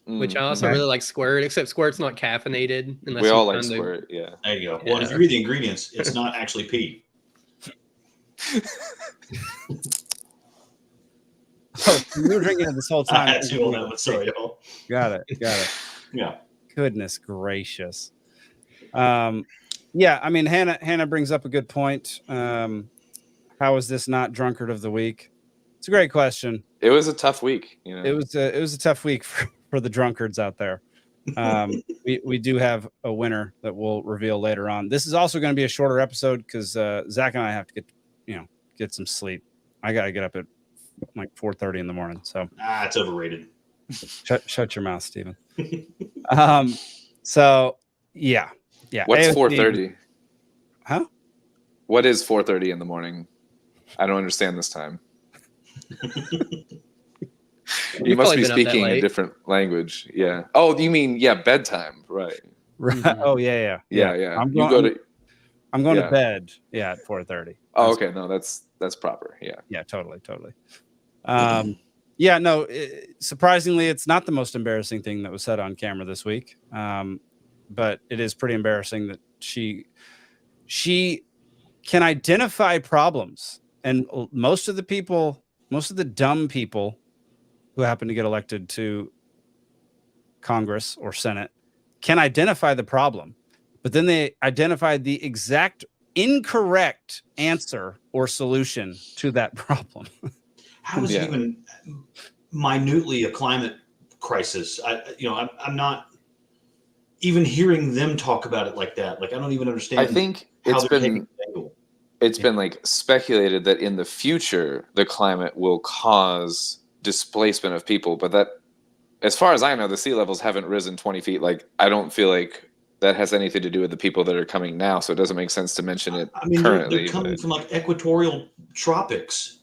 which I also really like Squirt, except Squirt's not caffeinated. We all like Squirt, yeah. There you go. Well, if you read the ingredients, it's not actually pee. Oh, you were drinking it this whole time. I had to on that one. Sorry, y'all. Got it. Yeah. Goodness gracious. Yeah, I mean, Hannah brings up a good point. How is this not drunkard of the week? It's a great question. It was a tough week. It was a tough week for the drunkards out there. We do have a winner that we'll reveal later on. This is also going to be a shorter episode because Zach and I have to get some sleep. I got to get up at like 4:30 in the morning. So it's overrated. Shut your mouth, Steven. So yeah. What's 4:30? Huh? What is 4:30 in the morning? I don't understand this time. You must be speaking a different language. Yeah. Oh, you mean bedtime, right? Right. Oh yeah. I'm going to bed. Yeah, at 4:30. Oh, okay. No, that's proper. Yeah. Yeah. Totally. Yeah. No. Surprisingly, it's not the most embarrassing thing that was said on camera this week. But it is pretty embarrassing that she can identify problems, and most of the dumb people who happen to get elected to Congress or Senate can identify the problem, but then they identify the exact incorrect answer or solution to that problem. How is it even minutely a climate crisis? I'm not even hearing them talk about it like that. Like, I don't even understand. I think it's been like speculated that in the future the climate will cause displacement of people, but that, as far as I know, the sea levels haven't risen 20 feet. Like, I don't feel like that has anything to do with the people that are coming now, so it doesn't make sense to mention it. I mean, currently. They're coming from like equatorial tropics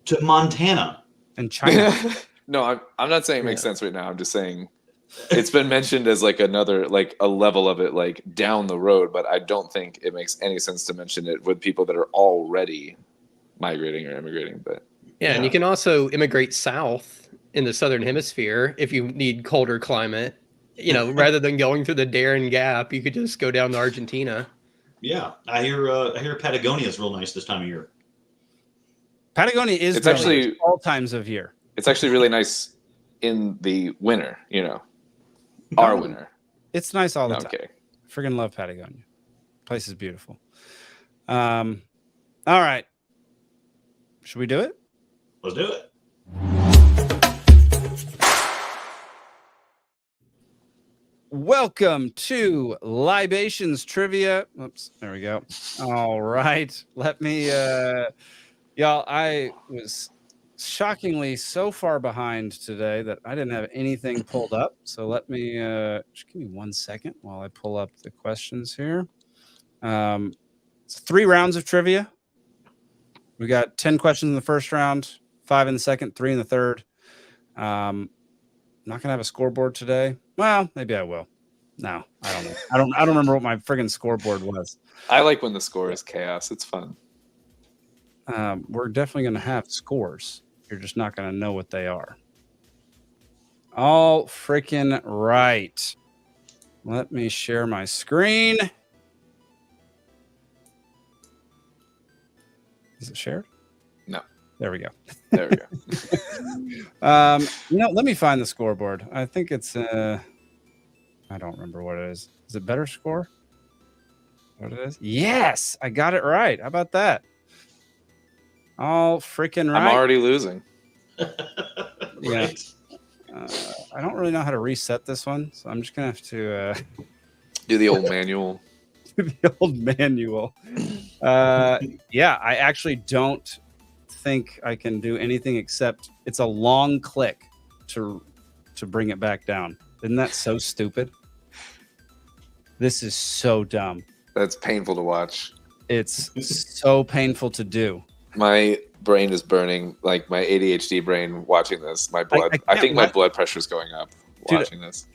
to Montana and China. No, I'm not saying it makes sense right now. I'm just saying it's been mentioned as like another, like a level of it, like down the road, but I don't think it makes any sense to mention it with people that are already migrating or immigrating. But yeah, and you can also immigrate south in the southern hemisphere if you need colder climate. Rather than going through the Darien Gap, you could just go down to Argentina. Yeah, I hear Patagonia is real nice this time of year. Patagonia is actually all times of year. It's actually really nice in the winter. Our winter. It's nice all the time. Okay. Friggin' love Patagonia. Place is beautiful. All right. Should we do it? Let's do it. Welcome to Libations Trivia. Oops, there we go. All right. Let me, y'all, I was shockingly so far behind today that I didn't have anything pulled up. So let me just give me 1 second while I pull up the questions here. It's 3 rounds of trivia. We got 10 questions in the first round, 5 in the second, 3 in the third. I'm not gonna have a scoreboard today. Well, maybe I will. No, I don't know. I don't remember what my friggin' scoreboard was. I like when the score is chaos. It's fun. We're definitely gonna have scores. You're just not gonna know what they are. All freaking right. Let me share my screen. Is it shared? No. There we go. There we go. Let me find the scoreboard. I think it's I don't remember what it is. Is it better score? What it is? Yes, I got it right. How about that? All freaking right. I'm already losing. Yeah. I don't really know how to reset this one, so I'm just gonna have to Do the old manual. do the old manual. Yeah, I actually don't think I can do anything except it's a long click to bring it back down. Isn't that so stupid? This is so dumb. That's painful to watch. It's so painful to do. My brain is burning, like my ADHD brain watching this. My blood. I think my blood pressure is going up watching this.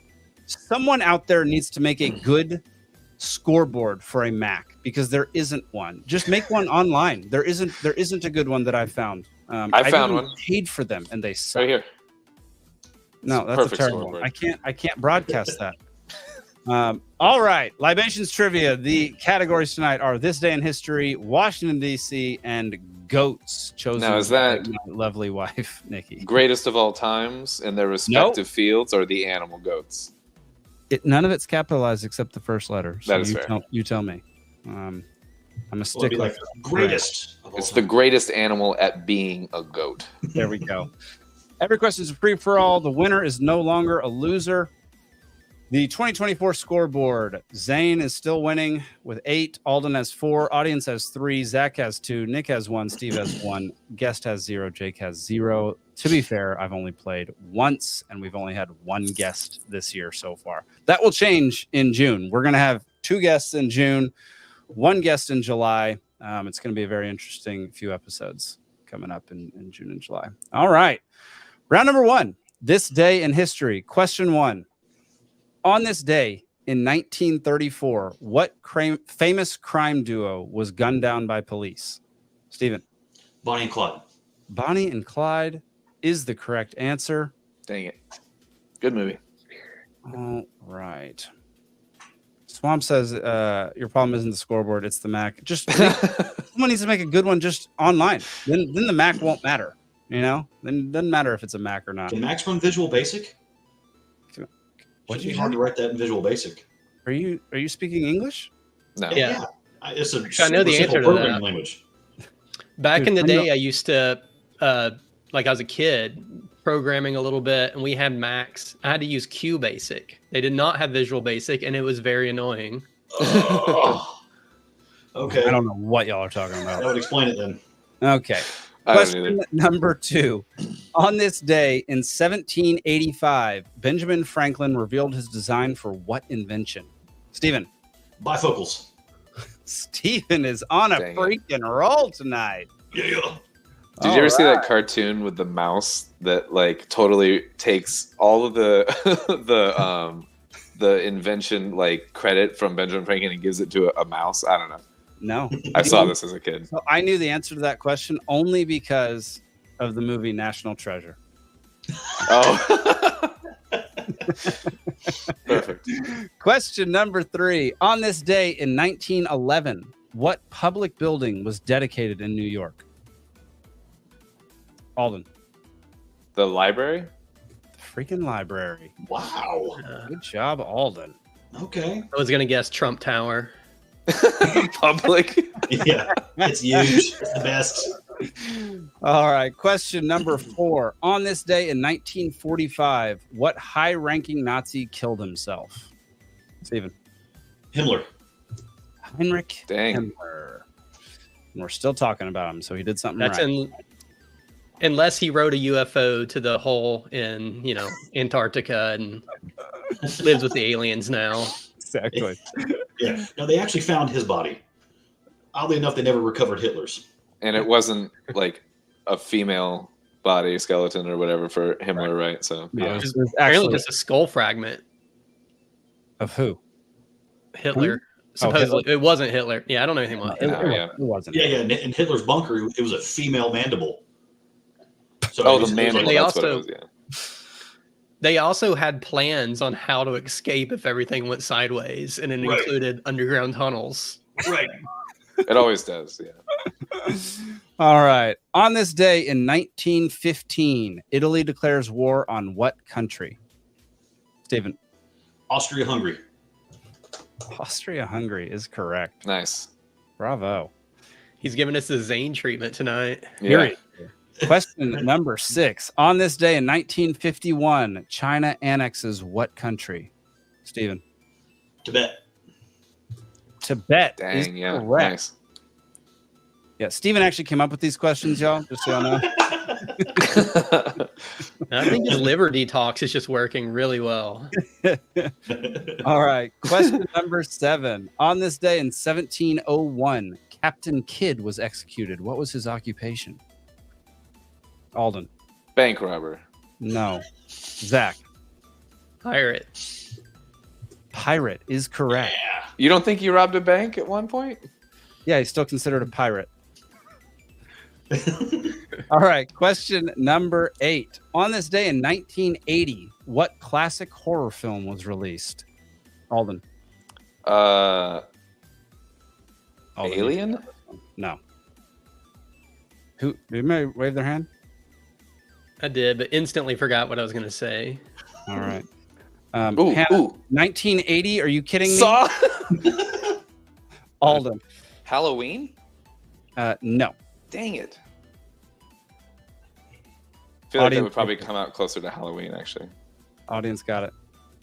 Someone out there needs to make a good scoreboard for a Mac because there isn't one. Just make one online. There isn't a good one that I've found. I found one. Paid for them and they suck. Right here. No, that's a terrible one. I can't broadcast that. All right, Libations Trivia. The categories tonight are This Day in History, Washington, D.C., and Goats, chosen now, is that by my lovely wife, Nikki. Greatest of all times in their respective fields, or the animal goats? None of it's capitalized except the first letter. So that is fair. You tell me. I'm a stickler. Like the greatest. Of all It's time. the greatest animal at being a goat. There we go. Every question is free for all. The winner is no longer a loser. The 2024 scoreboard. Zane is still winning with 8. Alden has 4. Audience has 3. Zach has 2. Nick has 1. Steve has 1. Guest has 0. Jake has 0. To be fair, I've only played once, and we've only had 1 guest this year so far. That will change in June. We're going to have 2 guests in June, 1 guest in July. It's going to be a very interesting few episodes coming up in June and July. All right. Round number 1. This day in history. Question 1. On this day in 1934, what famous crime duo was gunned down by police? Steven. Bonnie and Clyde. Bonnie and Clyde is the correct answer. Dang it. Good movie. All right. Swamp says your problem isn't the scoreboard, it's the Mac. Just someone needs to make a good one just online. Then the Mac won't matter. Then it doesn't matter if it's a Mac or not. Can Max run Visual Basic? What Should be hard to write that in Visual Basic. Are you speaking English? No. Yeah. It's a I know the super answer simple to programming that. language. Back Dude, in the I day, know- I used to, like I was a kid, programming a little bit, and we had Macs. I had to use QBasic. They did not have Visual Basic, and it was very annoying. Oh. Okay. I don't know what y'all are talking about. That would explain it then. Okay. I don't Question either. number 2. On this day in 1785, Benjamin Franklin revealed his design for what invention? Steven. Bifocals. Steven is on a Dang it. freaking roll tonight. Yeah. Did you ever see that cartoon with the mouse that like totally takes all of the the invention like credit from Benjamin Franklin and gives it to a mouse? I don't know. No. I saw this as a kid. So I knew the answer to that question only because of the movie National Treasure. Oh. Perfect. Question number 3. On this day in 1911, what public building was dedicated in New York? Alden. The library? The freaking library. Wow. Good job, Alden. Okay. I was going to guess Trump Tower. Public? Yeah. It's huge. It's the best. All right. Question number 4. On this day in 1945, what high-ranking Nazi killed himself? Steven. Himmler. Heinrich Dang. Himmler. And we're still talking about him, so he did something That's right. in Unless he rode a UFO to the hole in, Antarctica and lives with the aliens now. Exactly. Yeah. No, they actually found his body. Oddly enough, they never recovered Hitler's. And it wasn't like a female body skeleton or whatever for Himmler, right? So Yeah, It was there's apparently actually just a skull fragment. of who? Hitler. Oh, Supposedly, it wasn't Hitler. Yeah, I don't know anything about It, Hitler. yeah. it wasn't. Yeah, yeah. In Hitler's bunker, it was a female mandible. So Oh, it was- the it was mandible. they That's what it also- was. Yeah. They also had plans on how to escape if everything went sideways, and it Right. included underground tunnels. Right. It always does. Yeah. All right. On this day in 1915, Italy declares war on what country? Stephen. Austria-Hungary. Austria-Hungary is correct. Nice. Bravo. He's giving us the Zane treatment tonight. Yeah. Question number 6. On this day in 1951, China annexes what country? Stephen. Tibet. Tibet is Dang. Yeah. correct. Nice. Yeah, Stephen actually came up with these questions, y'all, just so y'all know. I think his liver detox is just working really well. All right. Question number 7. On this day in 1701, Captain Kidd was executed. What was his occupation? Alden. Bank robber. No. Zach. Pirate. Pirate is correct. You don't think you robbed a bank at one point? Yeah, he's still considered a pirate. All right. Question number 8. On this day in 1980, what classic horror film was released? Alden. Alden. Alien? No. Who? Did anybody wave their hand? I did, but instantly forgot what I was going to say. All right. Ooh, Hannah, ooh. 1980. Are you kidding me? Saw? Alden. Halloween? No. Dang it. I feel like that Audience- would probably come out closer to Halloween, actually. Audience got it.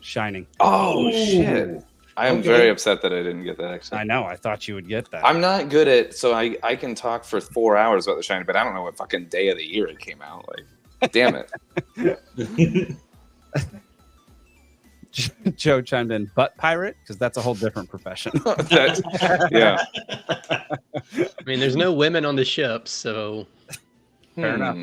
Shining. Oh, Ooh. shit. I am Okay. very upset that I didn't get that, actually. I know. I thought you would get that. I'm not good at, so I can talk for 4 hours about The Shining, but I don't know what fucking day of the year it came out. Like, damn it. Joe chimed in, butt pirate, because that's a whole different profession. Yeah. I mean, there's no women on the ship, so Fair enough.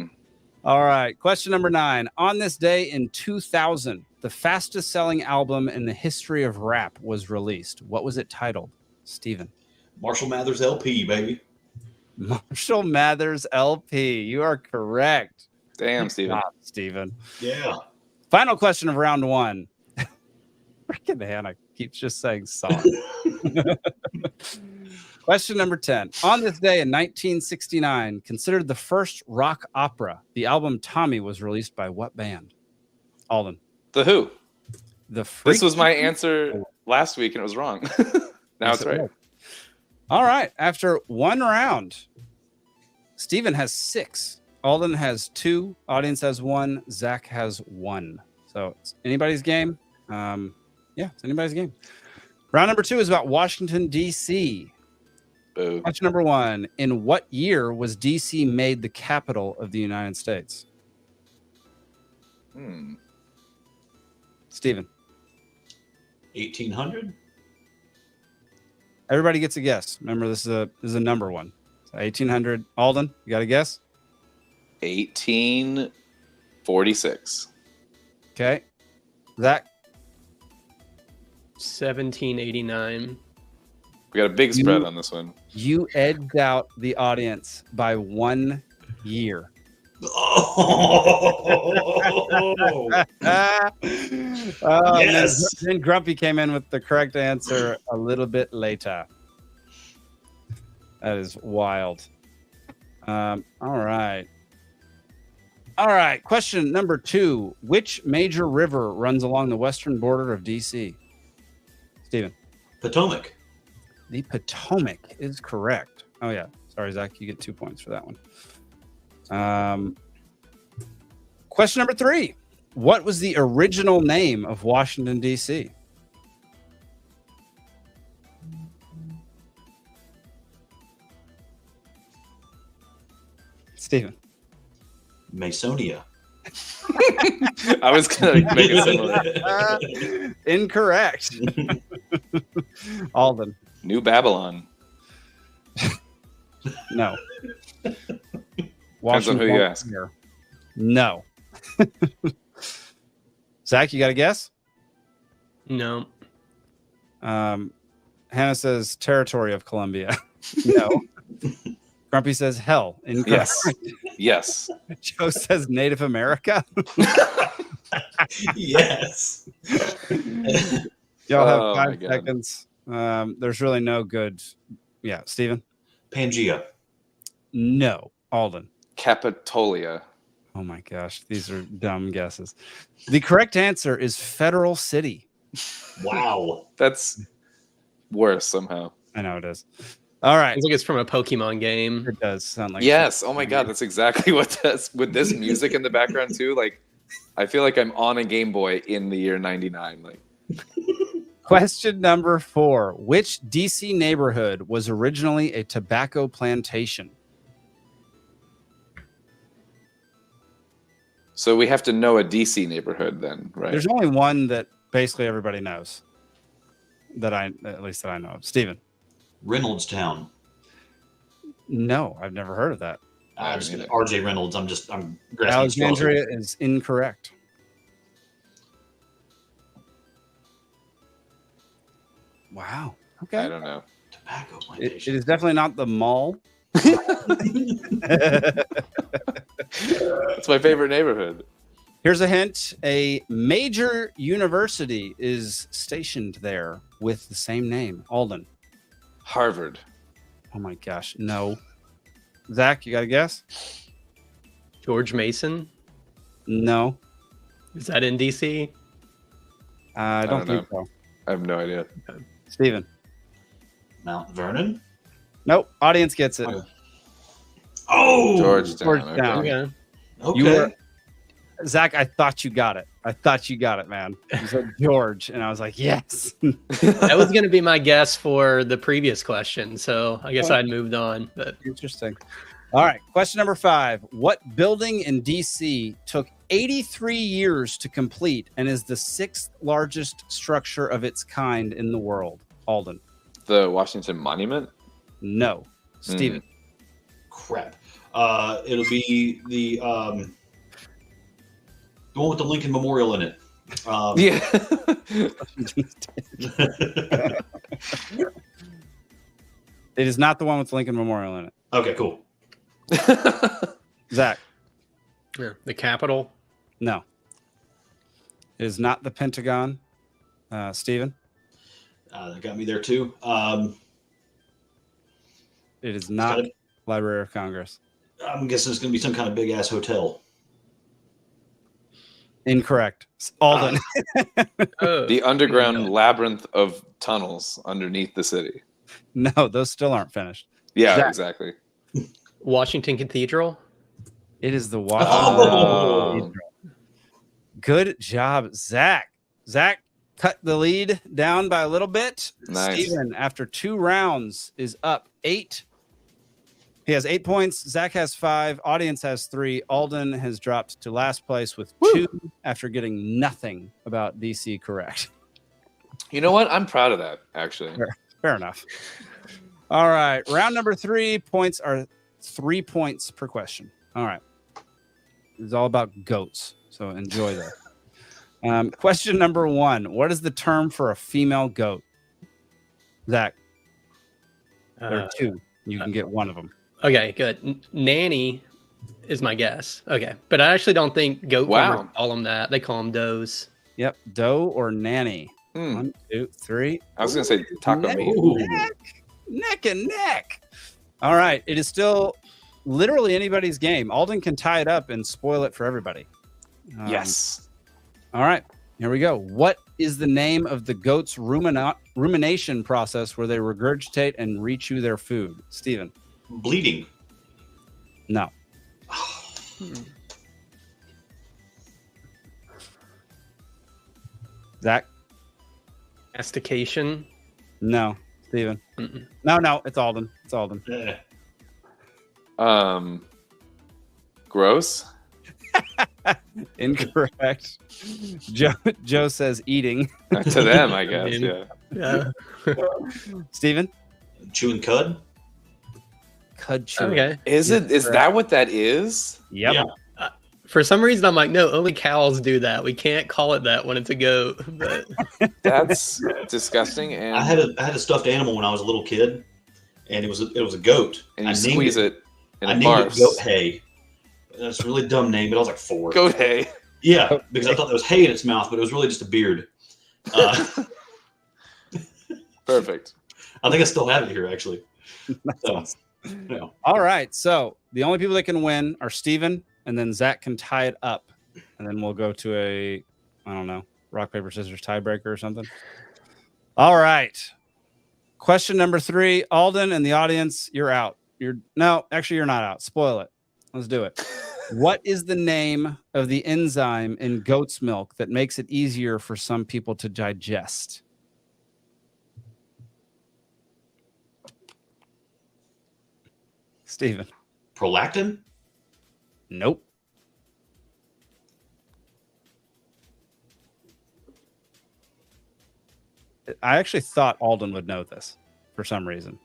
All right. Question number 9. On this day in 2000, the fastest selling album in the history of rap was released. What was it titled? Steven. Marshall Mathers LP, baby. Marshall Mathers LP. You are correct. Damn, Steven. Good job, Steven. Yeah. Final question of round 1. Freaking Hannah keeps just saying song. Question number 10. On this day in 1969, considered the first rock opera, the album Tommy was released by what band? Alden. The Who. The This was my answer last week, and it was wrong. Now it's right. All right. After one round, Steven has 6. Alden has 2. Audience has 1. Zach has 1. So it's anybody's game. Yeah, it's anybody's game. Round number 2 is about Washington, D.C. Boo. Question number 1. In what year was D.C. made the capital of the United States? Steven. 1800? Everybody gets a guess. Remember, this is a number one. So 1800. Alden, you got a guess? 1846. Okay. Zach. 1789. We got a big spread on this one. You edged out the audience by 1 year. Oh, yes. Then Grumpy came in with the correct answer a little bit later. That is wild. All right. All right. Question number 2. Which major river runs along the western border of DC? Steven. Potomac. The Potomac is correct. Oh, yeah. Sorry, Zach. You get 2 points for that one. Question number 3. What was the original name of Washington, D.C.? Steven. Masonia. I was going to make it similar. Incorrect. Alden. New Babylon. No. Depends on who you ask. Here. No. Zach, you got a guess? No. Hannah says territory of Colombia. No. Grumpy says hell. Incorrect. Yes. Joe says Native America. Yes. Y'all have Oh, my 5 God. seconds. There's really no good. Yeah, Steven? Pangea. No. Alden. Capitolia. Oh my gosh, these are dumb guesses. The correct answer is Federal City. Wow. That's worse somehow. I know it is. All right. Sounds like it's from a Pokemon game. It does sound like Yes. Oh my God. That's exactly what that's with this music in the background too. Like, I feel like I'm on a Game Boy in the year 99. Like, Question number 4. Which DC neighborhood was originally a tobacco plantation? so we have to know a DC neighborhood then, right? There's only one that basically everybody knows. At least that I know of. Steven? Reynoldstown. No, I've never heard of that. RJ Reynolds. I'm grasping straws. Alexandria is incorrect. Wow. Okay. I don't know. Tobacco It plantation. is definitely not the mall. It's my favorite neighborhood. Here's a hint. A major university is stationed there with the same name. Alden. Harvard. Oh my gosh. No. Zach, you got a guess? George Mason. No. Is that in DC? I don't think so. I have no idea. Steven. Mount Vernon. Nope. Audience gets it. Okay. Oh, Georgetown. Georgetown. Okay. Okay. Okay. You were, Zach, I thought you got it. Man. You said George, and I was like, yes. That was going to be my guess for the previous question, so I guess I'd moved on. But Interesting. All right. Question number 5. What building in DC took 83 years to complete and is the 6th largest structure of its kind in the world? Alden. The Washington Monument. No. Steven. Crap. It'll be the one with the Lincoln Memorial in it. Yeah. It is not the one with Lincoln Memorial in it. Okay, cool. Zach. yeah, the Capitol. No. It is not the Pentagon. Steven. That got me there too. It is not Library of Congress. I'm guessing it's going to be some kind of big ass hotel. Incorrect. Alden. Oh, The underground labyrinth of tunnels underneath the city. No, those still aren't finished. Yeah, Zach. exactly. Washington Cathedral. It is the Oh. Good job, Zach. Zach cut the lead down by a little bit. Nice. Steven, after 2 rounds, is up 8. He has 8 points. Zach has 5. Audience has 3. Alden has dropped to last place with 2 after getting nothing about DC correct. You know what? I'm proud of that, actually. Fair enough. All right. Round number 3. Points are 3 points per question. All right. It's all about goats. So enjoy that. Question number 1. What is the term for a female goat? Zach. There are 2. You can get one of them. Okay, good. Nanny is my guess. Okay, but I actually don't think goat farmers call them that. They call them does. Yep. Doe or nanny. Hmm. 1, 2, 3. I was going to say taco Neck, meat. Ooh. neck and neck. All right. It is still literally anybody's game. Alden can tie it up and spoil it for everybody. Yes. All right. Here we go. What is the name of the goat's rumination process where they regurgitate and rechew their food? Steven. Bleeding. No. Zach. Mastication. No. Steven. Mm-mm. No. It's Alden. Eh. Gross. Incorrect. Joe says eating. To them, I guess. Yeah. Yeah. Steven? Chewing cud. Cud chewing. Okay. Is that what that is? Yep. Yeah. For some reason, I'm like, no, only cows do that. We can't call it that when it's a goat. But That's disgusting. And I had a stuffed animal when I was a little kid, and it was a goat. and you I named squeeze it and I it named it barfs. Goat Hay. That's a really dumb name, but I was like 4. Goat hay. Yeah, because I thought there was hay in its mouth, but it was really just a beard. Perfect. I think I still have it here, actually. That's So, awesome. yeah. All right. So the only people that can win are Steven, and then Zach can tie it up. And then we'll go to a, I don't know, rock, paper, scissors tiebreaker or something. All right. Question number 3. Alden and the audience, you're out. No, actually, you're not out. Spoil it. Let's do it. What is the name of the enzyme in goat's milk that makes it easier for some people to digest? Steven. Prolactin? Nope. I actually thought Alden would know this for some reason.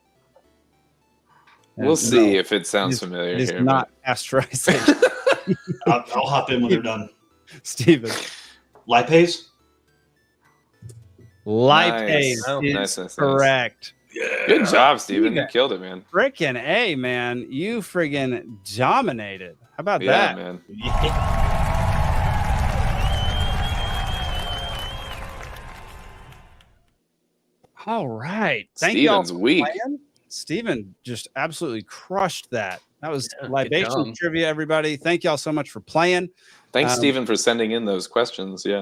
We'll And see no, if it sounds it familiar is here. not pasteurization. I'll hop in when they're done. Steven. Lipase? Lipase Nice. is Nice. correct. Yeah. Good job, Steven. Yeah. You killed it, man. Frickin' A, man. You friggin' dominated. How about Yeah, that? man. All right. Thank you all Steven's for weak. playing. Steven just absolutely crushed that. That was Yeah, good libation job. trivia, everybody. Thank you all so much for playing. Thanks, Um, Steven, for sending in those questions. Yeah.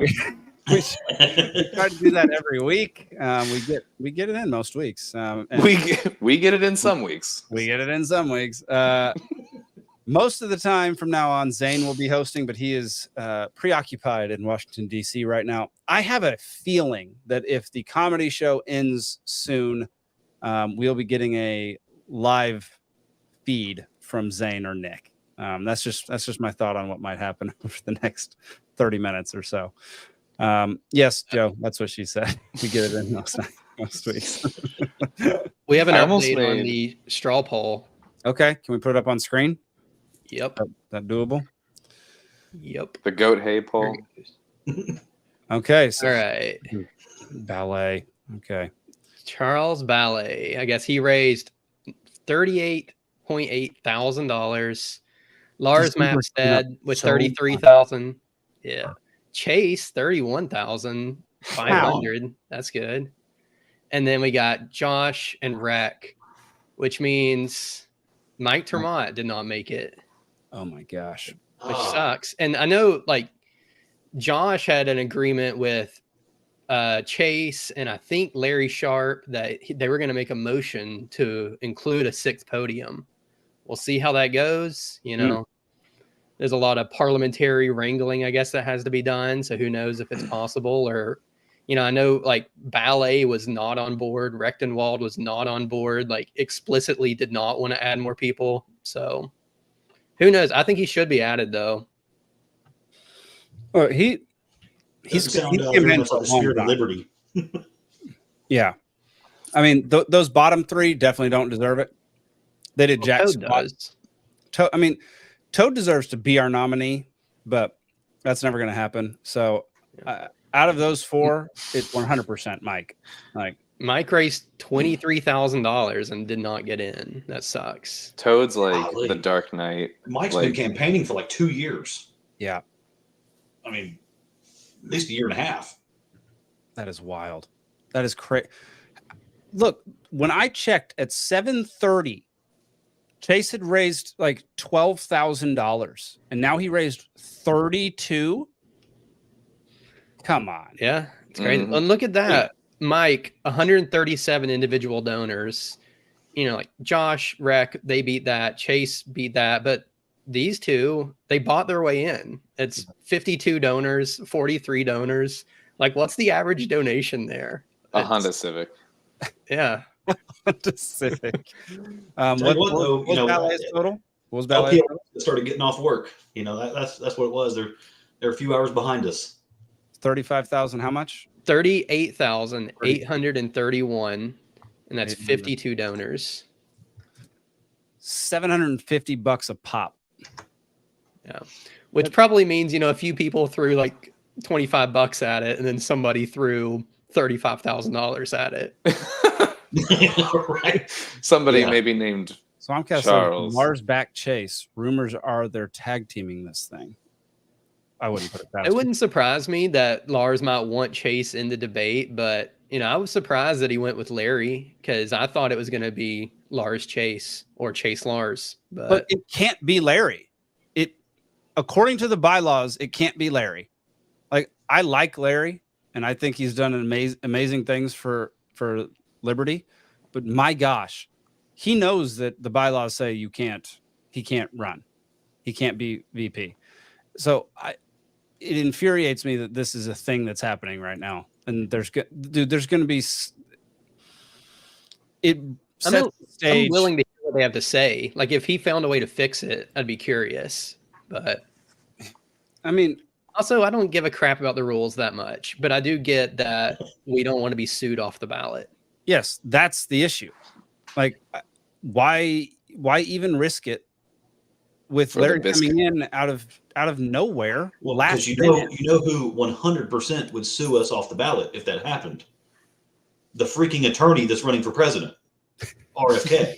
We try to do that every week. We get it in most weeks. And we get it in some weeks. we get it in some weeks. Most of the time from now on, Zane will be hosting, but he is preoccupied in Washington, D.C. right now. I have a feeling that if the comedy show ends soon, we'll be getting a live feed from Zane or Nick. That's just my thought on what might happen over the next 30 minutes or so. Yes, Joe, that's what she said. We get it in most weeks. we have an I almost update on made- the straw poll. Okay, can we put it up on screen? Yep. That doable? Yep. The goat hay poll. Okay, so All right. ballet. Okay. Charles Ballet. I guess he raised $38,800. Lars Just numbers Mapstead with so 33,000. Yeah. Chase 31,500. That's good. And then we got Josh and Rec, which means Mike Termott did not make it, Oh my gosh. which sucks. And I know like Josh had an agreement with Chase and I think Larry Sharp that they were going to make a motion to include a 6th podium. We'll see how that goes. You know, there's a lot of parliamentary wrangling, I guess, that has to be done. So who knows if it's possible or, you know, I know like Ballet was not on board. Rechtenwald was not on board, like explicitly did not want to add more people. So who knows? I think he should be added though. Well, he's sound he's very campaigned much for like a the long spirit of time. liberty. Yeah. I mean, those bottom 3 definitely don't deserve it. They did Jack Toad squat. does. I mean, Toad deserves to be our nominee, but that's never going to happen. So out of those 4, it's 100% Mike. Like, Mike raised $23,000 and did not get in. That sucks. Toad's like Golly. the Dark Knight. Mike's Like- been campaigning for like 2 years. yeah, I mean, at least a year and a half. that is wild. That is crazy. Look, when I checked at 7:30, Chase had raised like $12,000, and now he raised 32. Come on. Yeah, it's crazy. Mhm. And look at that. Mike, 137 individual donors. You know, like Josh, Rec, they beat that. Chase beat that. But these two, they bought their way in. It's 52 donors, 43 donors. Like, what's the average donation there? A It's- Honda Civic. Yeah. Pacific. Tell you what, though, what's Ballet's total? What was ballet? LPL started getting off work. You know, that's what it was. They're a few hours behind us. 35,000. How much? 38,831, and that's 52 donors. $750 a pop. Yeah, which probably means, you know, a few people threw like $25 at it, and then somebody threw $35,000 at it. Right. Somebody maybe named Swampcast Charles. says Lars back Chase. Rumors are they're tag teaming this thing. I wouldn't put it past. It wouldn't surprise me that Lars might want Chase in the debate, but you know, I was surprised that he went with Larry because I thought it was going to be Lars Chase or Chase Lars. But it can't be Larry. It, according to the bylaws, it can't be Larry. Like, I like Larry, and I think he's done amazing things for Liberty. But my gosh, he knows that the bylaws say he can't run. He can't be VP. So it infuriates me that this is a thing that's happening right now. And there's going to be it. I'm willing to hear what they have to say. Like, if he found a way to fix it, I'd be curious. But I mean, also, I don't give a crap about the rules that much. But I do get that we don't want to be sued off the ballot. Yes, that's the issue. Like, why even risk it with Larry coming in out of nowhere? Well, because you know who 100% would sue us off the ballot if that happened. The freaking attorney that's running for president, RFK.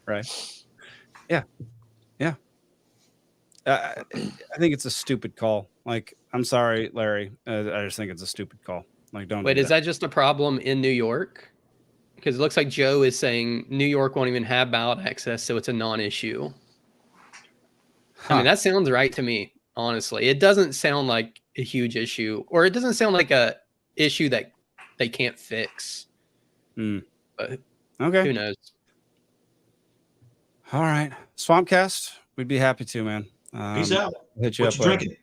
Right. Yeah. I think it's a stupid call. Like, I'm sorry, Larry. I just think it's a stupid call. Like, don't. Wait, is that just a problem in New York? Because it looks like Joe is saying New York won't even have ballot access, so it's a non-issue. I mean, that sounds right to me, honestly. It doesn't sound like a huge issue, or it doesn't sound like a issue that they can't fix. But okay. Who knows? All right. Swampcast, we'd be happy to, man. Peace out. Hit you what up you drinking?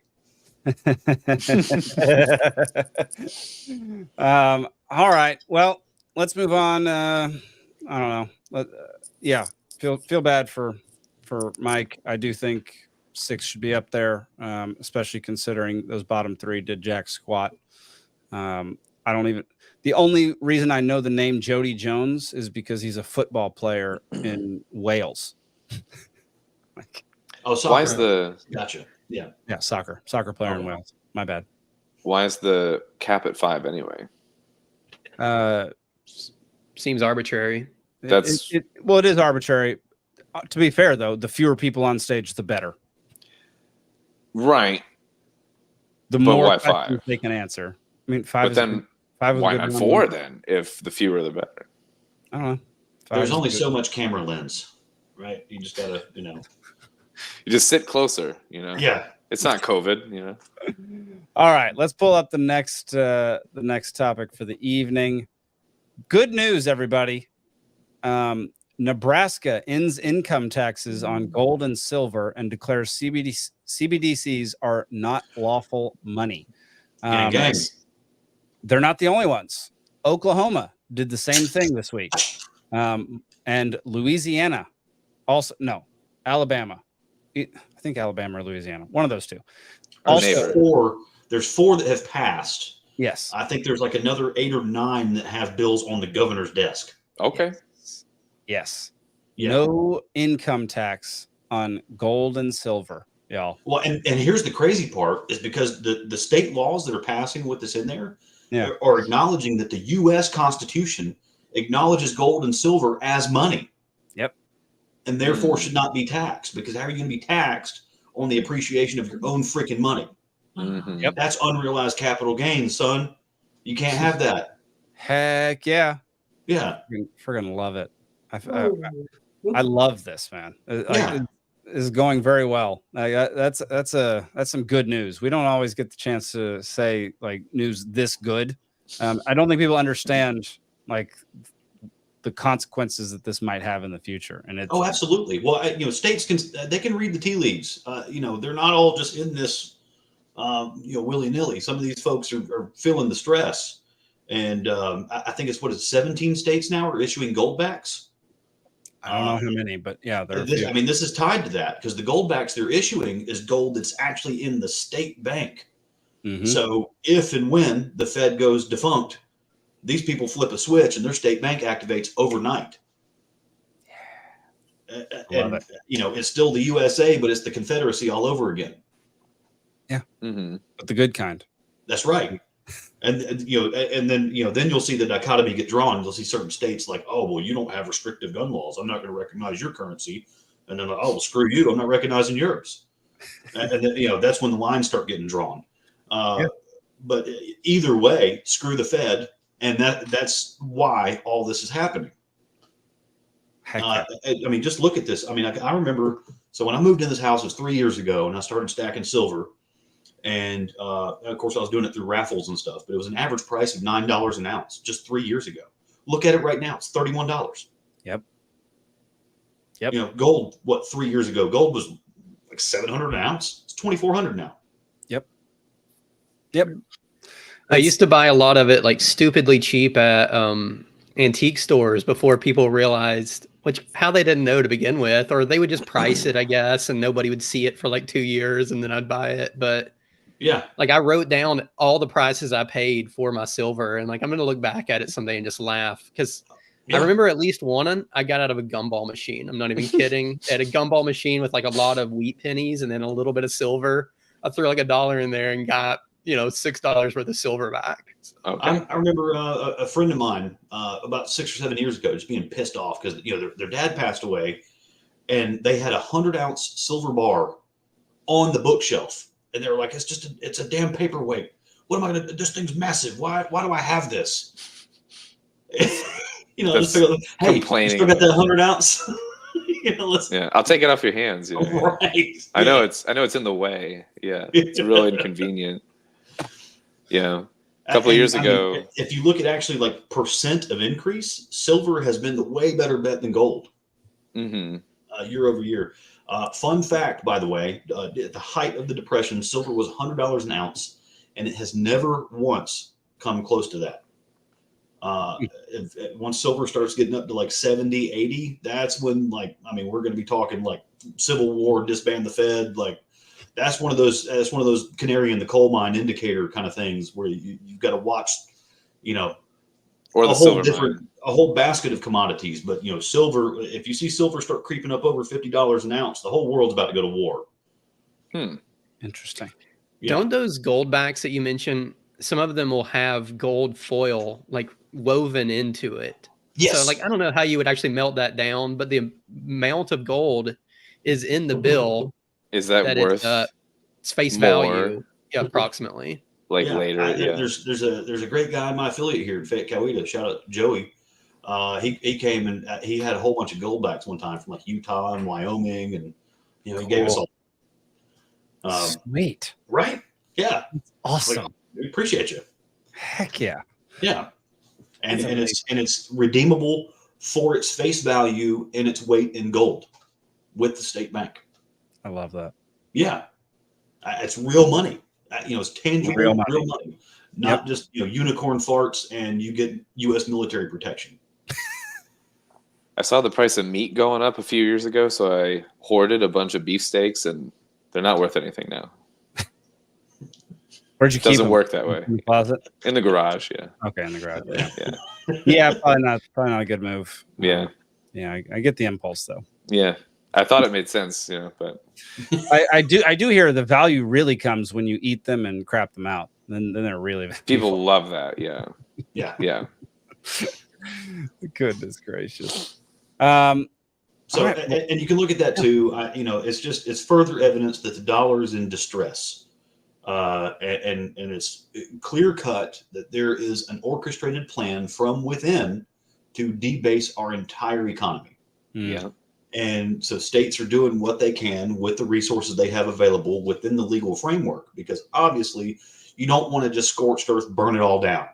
All right. Well, let's move on. I don't know. Feel bad for Mike. I do think 6 should be up there, especially considering those bottom 3 did jack squat. The only reason I know the name Jody Jones is because he's a football player in Wales. Soccer. Why is the gotcha? Yeah, soccer player in Wales. My bad. Why is the cap at 5 anyway? Seems arbitrary. It is arbitrary. To be fair, though, the fewer people on stage, the better. Right. The more questions they can answer. I mean, 5 is then 5 is why not 4 then? If the fewer, the better. I don't know. There's only so much camera lens, right? You just gotta, you just sit closer, Yeah. It's not COVID, All right, let's pull up the next topic for the evening. Good news, everybody. Nebraska ends income taxes on gold and silver and declares CBDCs are not lawful money. They're not the only ones. Oklahoma did the same thing this week. And Louisiana also, no, Alabama. I think Alabama or Louisiana, one of those two. There's 4 that have passed. Yes. I think there's like another 8 or 9 that have bills on the governor's desk. Okay. Yes. Yeah. No income tax on gold and silver, y'all. Well, and here's the crazy part is because the state laws that are passing with this in there are acknowledging that the U.S. Constitution acknowledges gold and silver as money. Yep. And therefore should not be taxed, because how are you going to be taxed on the appreciation of your own freaking money? Mm-hmm. Yep. That's unrealized capital gains, son. You can't have that. Heck yeah. Yeah. Freaking love it. I love this, man. This is going very well. That's some good news. We don't always get the chance to say like news this good. I don't think people understand like the consequences that this might have in the future. And it's absolutely. Well, states can read the tea leaves. They're not all just in this, willy nilly. Some of these folks are feeling the stress, and I think it's 17 states now are issuing gold backs. I don't know how many, but yeah, there are a few. I mean, this is tied to that because the gold backs they're issuing is gold that's actually in the state bank. Mhm. So if and when the Fed goes defunct, these people flip a switch and their state bank activates overnight. And you know, it's still the USA, but it's the Confederacy all over again. Yeah, Mm-hmm. but the good kind. That's right. And you know, and then you know, then you'll see the dichotomy get drawn. You'll see certain states like, oh well, you don't have restrictive gun laws. I'm not going to recognize your currency. And then, oh well, screw you. I'm not recognizing yours. And then, you know, that's when the lines start getting drawn. Yeah. But either way, screw the Fed, and that's why all this is happening. Heck yeah. I mean, just look at this. I mean, I remember. So when I moved in this house, it was 3 years ago, and I started stacking silver. And of course, I was doing it through raffles and stuff. But it was an average price of $9 an ounce just 3 years ago. Look at it right now; it's $31. Yep. You know, gold. What 3 years ago? Gold was like $700 an ounce. It's $2,400 now. Yep. I used to buy a lot of it like stupidly cheap at antique stores before people realized how they didn't know to begin with, or they would just price it, I guess, and nobody would see it for like 2 years and then I'd buy it. But Yeah. like I wrote down all the prices I paid for my silver, and like I'm gonna look back at it someday and just laugh because I remember at least one I got out of a gumball machine. I'm not even kidding. At a gumball machine with like a lot of wheat pennies and then a little bit of silver. I threw like $1 in there and got, you know, $6 worth of silver back. Okay. I remember a friend of mine about 6 or 7 years ago just being pissed off because, you know, their dad passed away and they had a 100-ounce silver bar on the bookshelf. And they were like, it's a damn paperweight. What am I going to do? This thing's massive. Why do I have this? You know, just hey, complaining. You still got that 100-ounce? You know, yeah, I'll take it off your hands. You know? Right. I know it's in the way. Yeah, it's real inconvenient. Yeah, a couple of years ago. I mean, if you look at actually like percent of increase, silver has been the way better bet than gold. Mm-hmm. Year over year. Fun fact, by the way, at the height of the Depression, silver was $100 an ounce, and it has never once come close to that. Once silver starts getting up to like 70, 80, that's when, like, I mean, we're going to be talking like Civil War, disband the Fed. Like, that's one of those canary in the coal mine indicator kind of things where you've got to watch, you know, or a whole basket of commodities. But, you know, silver, if you see silver start creeping up over $50 an ounce, the whole world's about to go to war. Interesting. Yeah. Don't those gold backs that you mentioned, some of them will have gold foil like woven into it. Yes. So like, I don't know how you would actually melt that down, but the amount of gold is in the bill. Is that worth its face more? Value? Yeah, approximately. Like later. There's a great guy, my affiliate here in Fayette, Coweta. Shout out to Joey. He came and he had a whole bunch of gold backs one time from like Utah and Wyoming, and you know, he gave us all. Sweet. Right? Yeah. Awesome. Like, we appreciate you. Heck yeah. Yeah. And it's redeemable for its face value and its weight in gold with the state bank. I love that. Yeah. It's real money. You know, it's tangible real money. Not just, you know, unicorn farts and you get U.S. military protection. I saw the price of meat going up a few years ago, so I hoarded a bunch of beefsteaks, and they're not worth anything now. Where'd you keep them? Doesn't work that way. In the closet? In the garage, yeah. Okay, in the garage. Yeah. Yeah. Yeah, probably not a good move. Yeah. Yeah, I get the impulse though. Yeah. I thought it made sense, you know, but I do hear the value really comes when you eat them and crap them out. Then they're really people love that. Yeah. Yeah. Yeah. Goodness gracious. So, right. and you can look at that too. You know, it's further evidence that the dollar is in distress, and it's clear cut that there is an orchestrated plan from within to debase our entire economy. Yeah. And so states are doing what they can with the resources they have available within the legal framework, because obviously you don't want to just scorched earth burn it all down.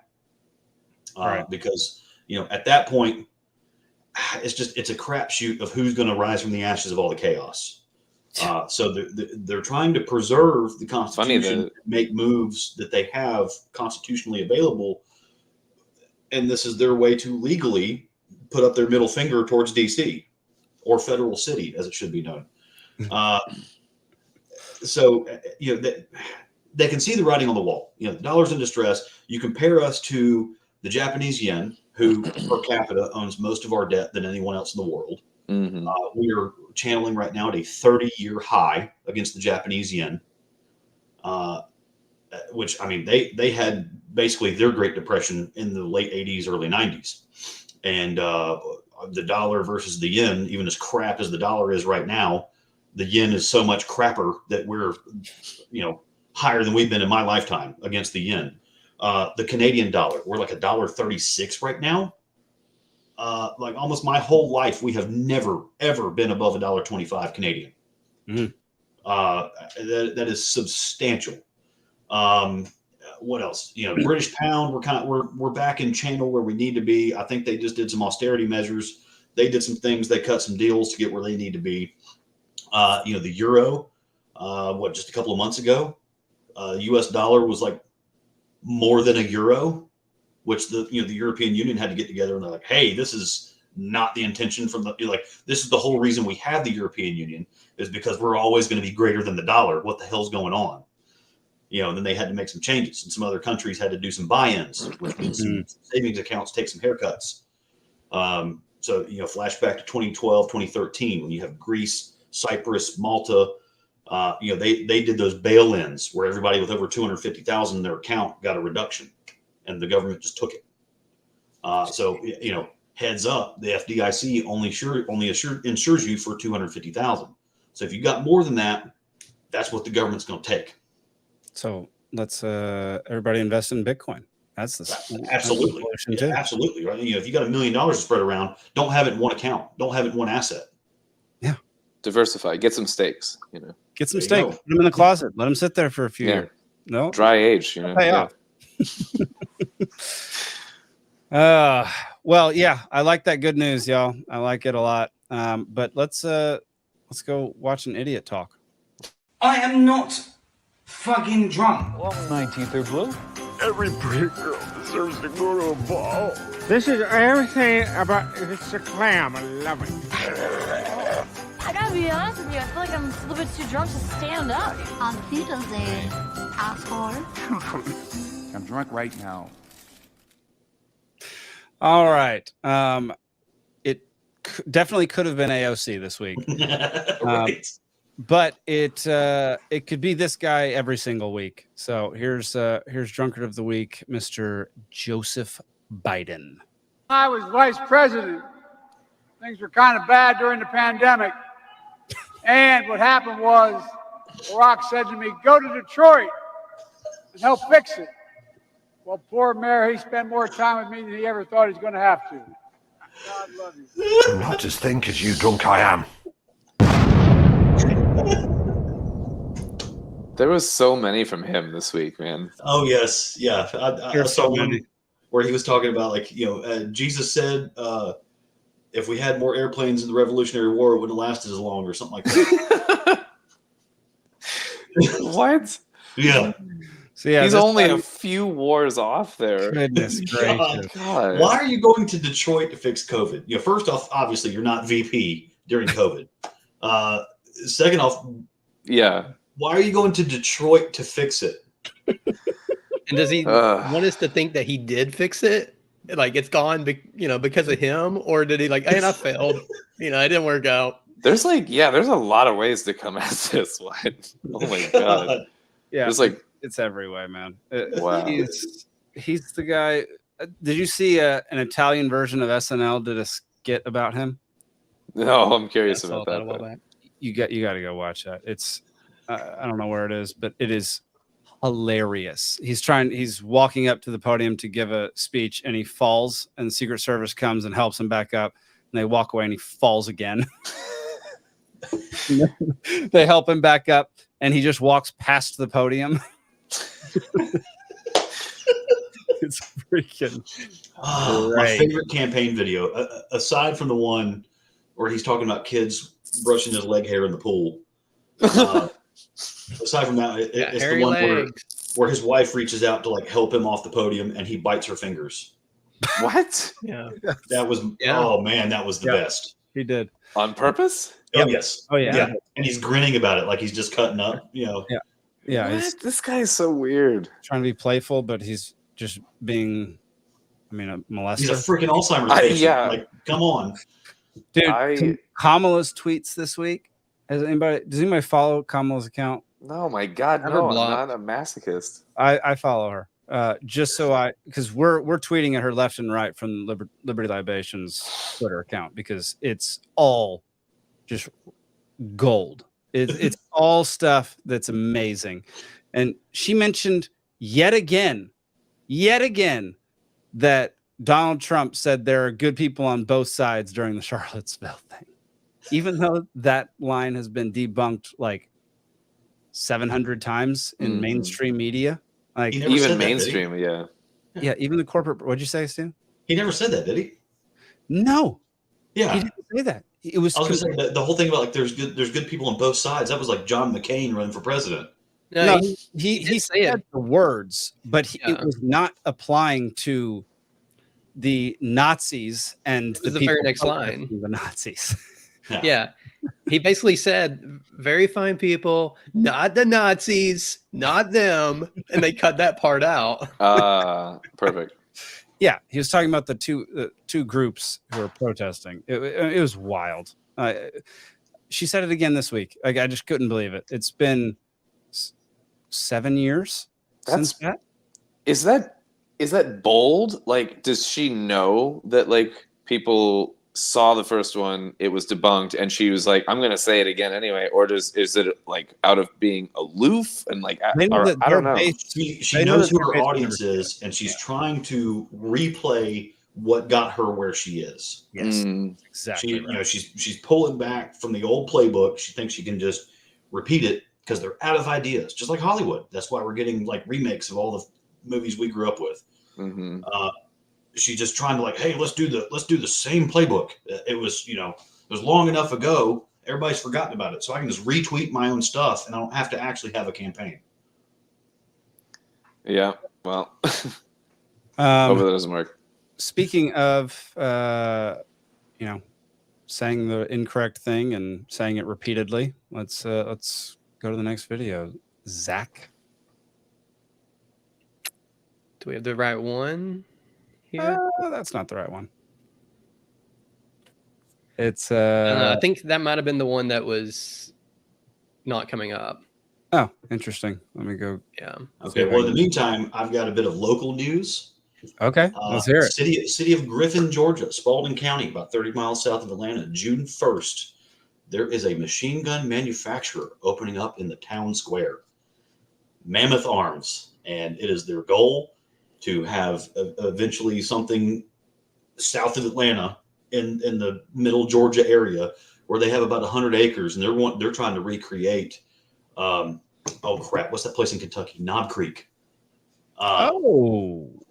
Right. Because, you know, at that point, it's a crapshoot of who's going to rise from the ashes of all the chaos. So they're trying to preserve the Constitution, make moves that they have constitutionally available. And this is their way to legally put up their middle finger towards DC. or Federal City, as it should be known. So they can see the writing on the wall. The dollar's in distress. You compare us to the Japanese yen, who per capita owns most of our debt than anyone else in the world. Mm-hmm. We are channeling right now at a 30-year high against the Japanese yen, which, they had basically their Great Depression in the late 80s, early 90s. And the dollar versus the yen, even as crap as the dollar is right now, the yen is so much crapper that we're, higher than we've been in my lifetime against the yen. The Canadian dollar, we're like $1.36 right now. Like almost my whole life, we have never, ever been above $1.25 Canadian. Mm. That is substantial. What else? British pound, we're back in channel where we need to be. I think they just did some austerity measures. They did some things. They cut some deals to get where they need to be. The euro, just a couple of months ago, US dollar was like more than a euro, which the European Union had to get together and they're like, hey, this is not the intention from this is the whole reason we have the European Union, is because we're always going to be greater than the dollar. What the hell's going on? And then they had to make some changes, and some other countries had to do some buy-ins, which means some savings accounts take some haircuts. So, flashback to 2012, 2013, when you have Greece, Cyprus, Malta, they did those bail-ins where everybody with over 250,000 in their account got a reduction, and the government just took it. So, heads up, the FDIC only insures you for 250,000. So if you got more than that, that's what the government's going to take. So let's everybody invest in Bitcoin. That's absolutely absolutely right. If you got $1 million to spread around, don't have it in one account. Don't have it in one asset. Yeah, diversify. Get some stakes. Get some stakes. Put them in the closet. Let them sit there for a few years. No dry age. Pay off. Well, yeah, I like that good news, y'all. I like it a lot. But let's go watch an idiot talk. I am not fucking drunk. Well, 19th or blue. Every pretty girl deserves to go to a ball. This is everything about it's a clam. I love it. I gotta be honest with you, I feel like I'm a little bit too drunk to stand up. On Wiedersehen, asshole. I'm drunk right now. All right. It definitely could have been AOC this week. Right. But it could be this guy every single week. So here's Drunkard of the Week, Mr. Joseph Biden. I was vice president. Things were kind of bad during the pandemic. And what happened was, Barack said to me, go to Detroit and help fix it. Well, poor mayor, he spent more time with me than he ever thought he was going to have to. God love you. I'm not as think as you drunk I am. There was so many from him this week, man. Oh yes, yeah. I saw one where he was talking about Jesus said if we had more airplanes in the Revolutionary War, it wouldn't have lasted as long, or something like that. What? Yeah. So yeah, he's only a few wars off there. Goodness gracious. God. Why are you going to Detroit to fix COVID? First off, obviously you're not VP during COVID. Second off, yeah. Why are you going to Detroit to fix it? And does he want us to think that he did fix it? Like it's gone, because of him, or did he and I failed? It didn't work out. There's there's a lot of ways to come at this one. Oh my god. Yeah, there's it's every way, man. Wow. He's the guy. Did you see an Italian version of SNL did a skit about him? No, I'm curious about that. You got to go watch that. It's I don't know where it is, but it is hilarious. He's walking up to the podium to give a speech and he falls, and the Secret Service comes and helps him back up, and they walk away and he falls again. They help him back up and he just walks past the podium. It's freaking my favorite campaign video, aside from the one where he's talking about kids brushing his leg hair in the pool. Aside from that, it's the one where his wife reaches out to help him off the podium and he bites her fingers. What? Yeah. That was oh man, that was the best. He did. On purpose? Oh, yes. Oh, yeah. Yeah. And he's grinning about it like he's just cutting up, you know. Yeah. Yeah. He's This guy is so weird. trying to be playful, but he's just being, a molester. He's a freaking Alzheimer's patient. Yeah. Like, come on. Dude, Kamala's tweets this week. Does anybody follow Kamala's account? No, my God, Never no, I'm blocked. not a masochist. I follow her. Just so because we're tweeting at her left and right from Liberty Libations Twitter account because it's all just gold. It's all stuff that's amazing. And she mentioned yet again that Donald Trump said there are good people on both sides during the Charlottesville thing, even though that line has been debunked like 700 times in mainstream media. Like even mainstream, yeah. Yeah, even the corporate. What'd you say, Stu? He never said that, did he? No. Yeah. He didn't say that. It was. I was going to say the whole thing about like there's good people on both sides. That was like John McCain running for president. No, he said the words, but it was not applying to the Nazis and the very next line. The Nazis. Yeah. He basically said, very fine people, not the Nazis, not them. And they cut that part out. Perfect. Yeah. He was talking about the two groups who were protesting. It was wild. She said it again this week. Like, I just couldn't believe it. It's been 7 years since that. Is that bold? Like, does she know that like people saw the first one, it was debunked, and she was like, I'm going to say it again anyway? Or is it like out of being aloof and like, I don't know. She knows who her audience is, and she's trying to replay what got her where she is. Yes, exactly. She's pulling back from the old playbook. She thinks she can just repeat it because they're out of ideas, just like Hollywood. That's why we're getting like remakes of all the movies we grew up with. She's just trying to like, hey, let's do the same playbook. It was long enough ago. Everybody's forgotten about it, so I can just retweet my own stuff, and I don't have to actually have a campaign. Yeah, well, hope that doesn't work. Speaking of, saying the incorrect thing and saying it repeatedly, let's go to the next video. Zach, do we have the right one here? That's not the right one. It's I think that might have been the one that was not coming up. Oh, interesting. Let me go. Yeah. Okay. Well, in the meantime, I've got a bit of local news. Okay, let's hear it. City of Griffin, Georgia, Spalding County, about 30 miles south of Atlanta, June 1st. There is a machine gun manufacturer opening up in the town square, Mammoth Arms, and it is their goal to have eventually something south of Atlanta in the middle Georgia area where they have about 100 acres, and they're trying to recreate. What's that place in Kentucky? Knob Creek.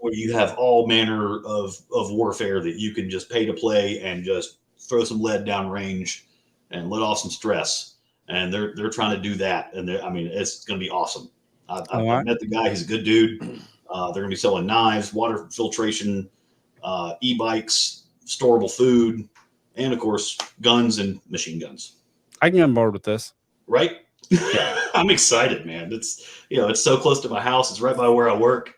Where you have all manner of warfare that you can just pay to play and just throw some lead down range and let off some stress. And they're trying to do that. And it's going to be awesome. I've met the guy. He's a good dude. They're going to be selling knives, water filtration, e-bikes, storable food, and of course, guns and machine guns. I can get on board with this. Right? I'm excited, man. It's so close to my house. It's right by where I work.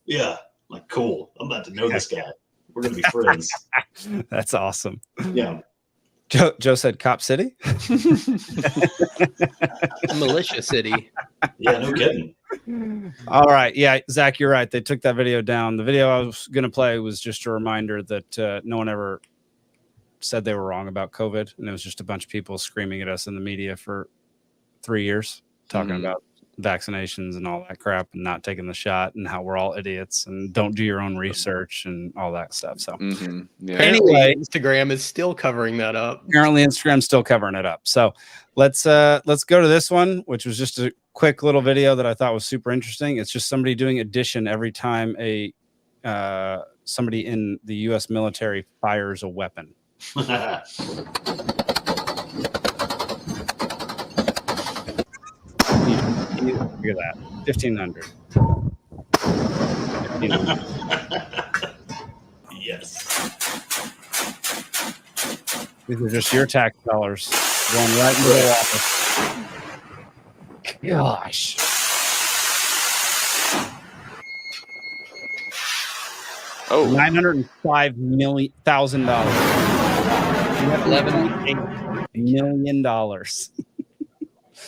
Yeah, like cool. I'm about to know this guy. We're gonna be friends. That's awesome. Yeah. Joe said Cop City. Militia City. Yeah, no kidding. All right. Yeah, Zach, you're right. They took that video down. The video I was going to play was just a reminder that no one ever said they were wrong about COVID. And it was just a bunch of people screaming at us in the media for 3 years, talking about vaccinations and all that crap and not taking the shot and how we're all idiots and don't do your own research and all that stuff. So anyway, Instagram is still covering that up. Apparently Instagram's still covering it up. So let's go to this one, which was just a quick little video that I thought was super interesting. It's just somebody doing addition every time somebody in the U.S. military fires a weapon. Look at that. 1,500. Yes. These are just your tax dollars going right into the water. Gosh. Oh, $905,000. $11 million.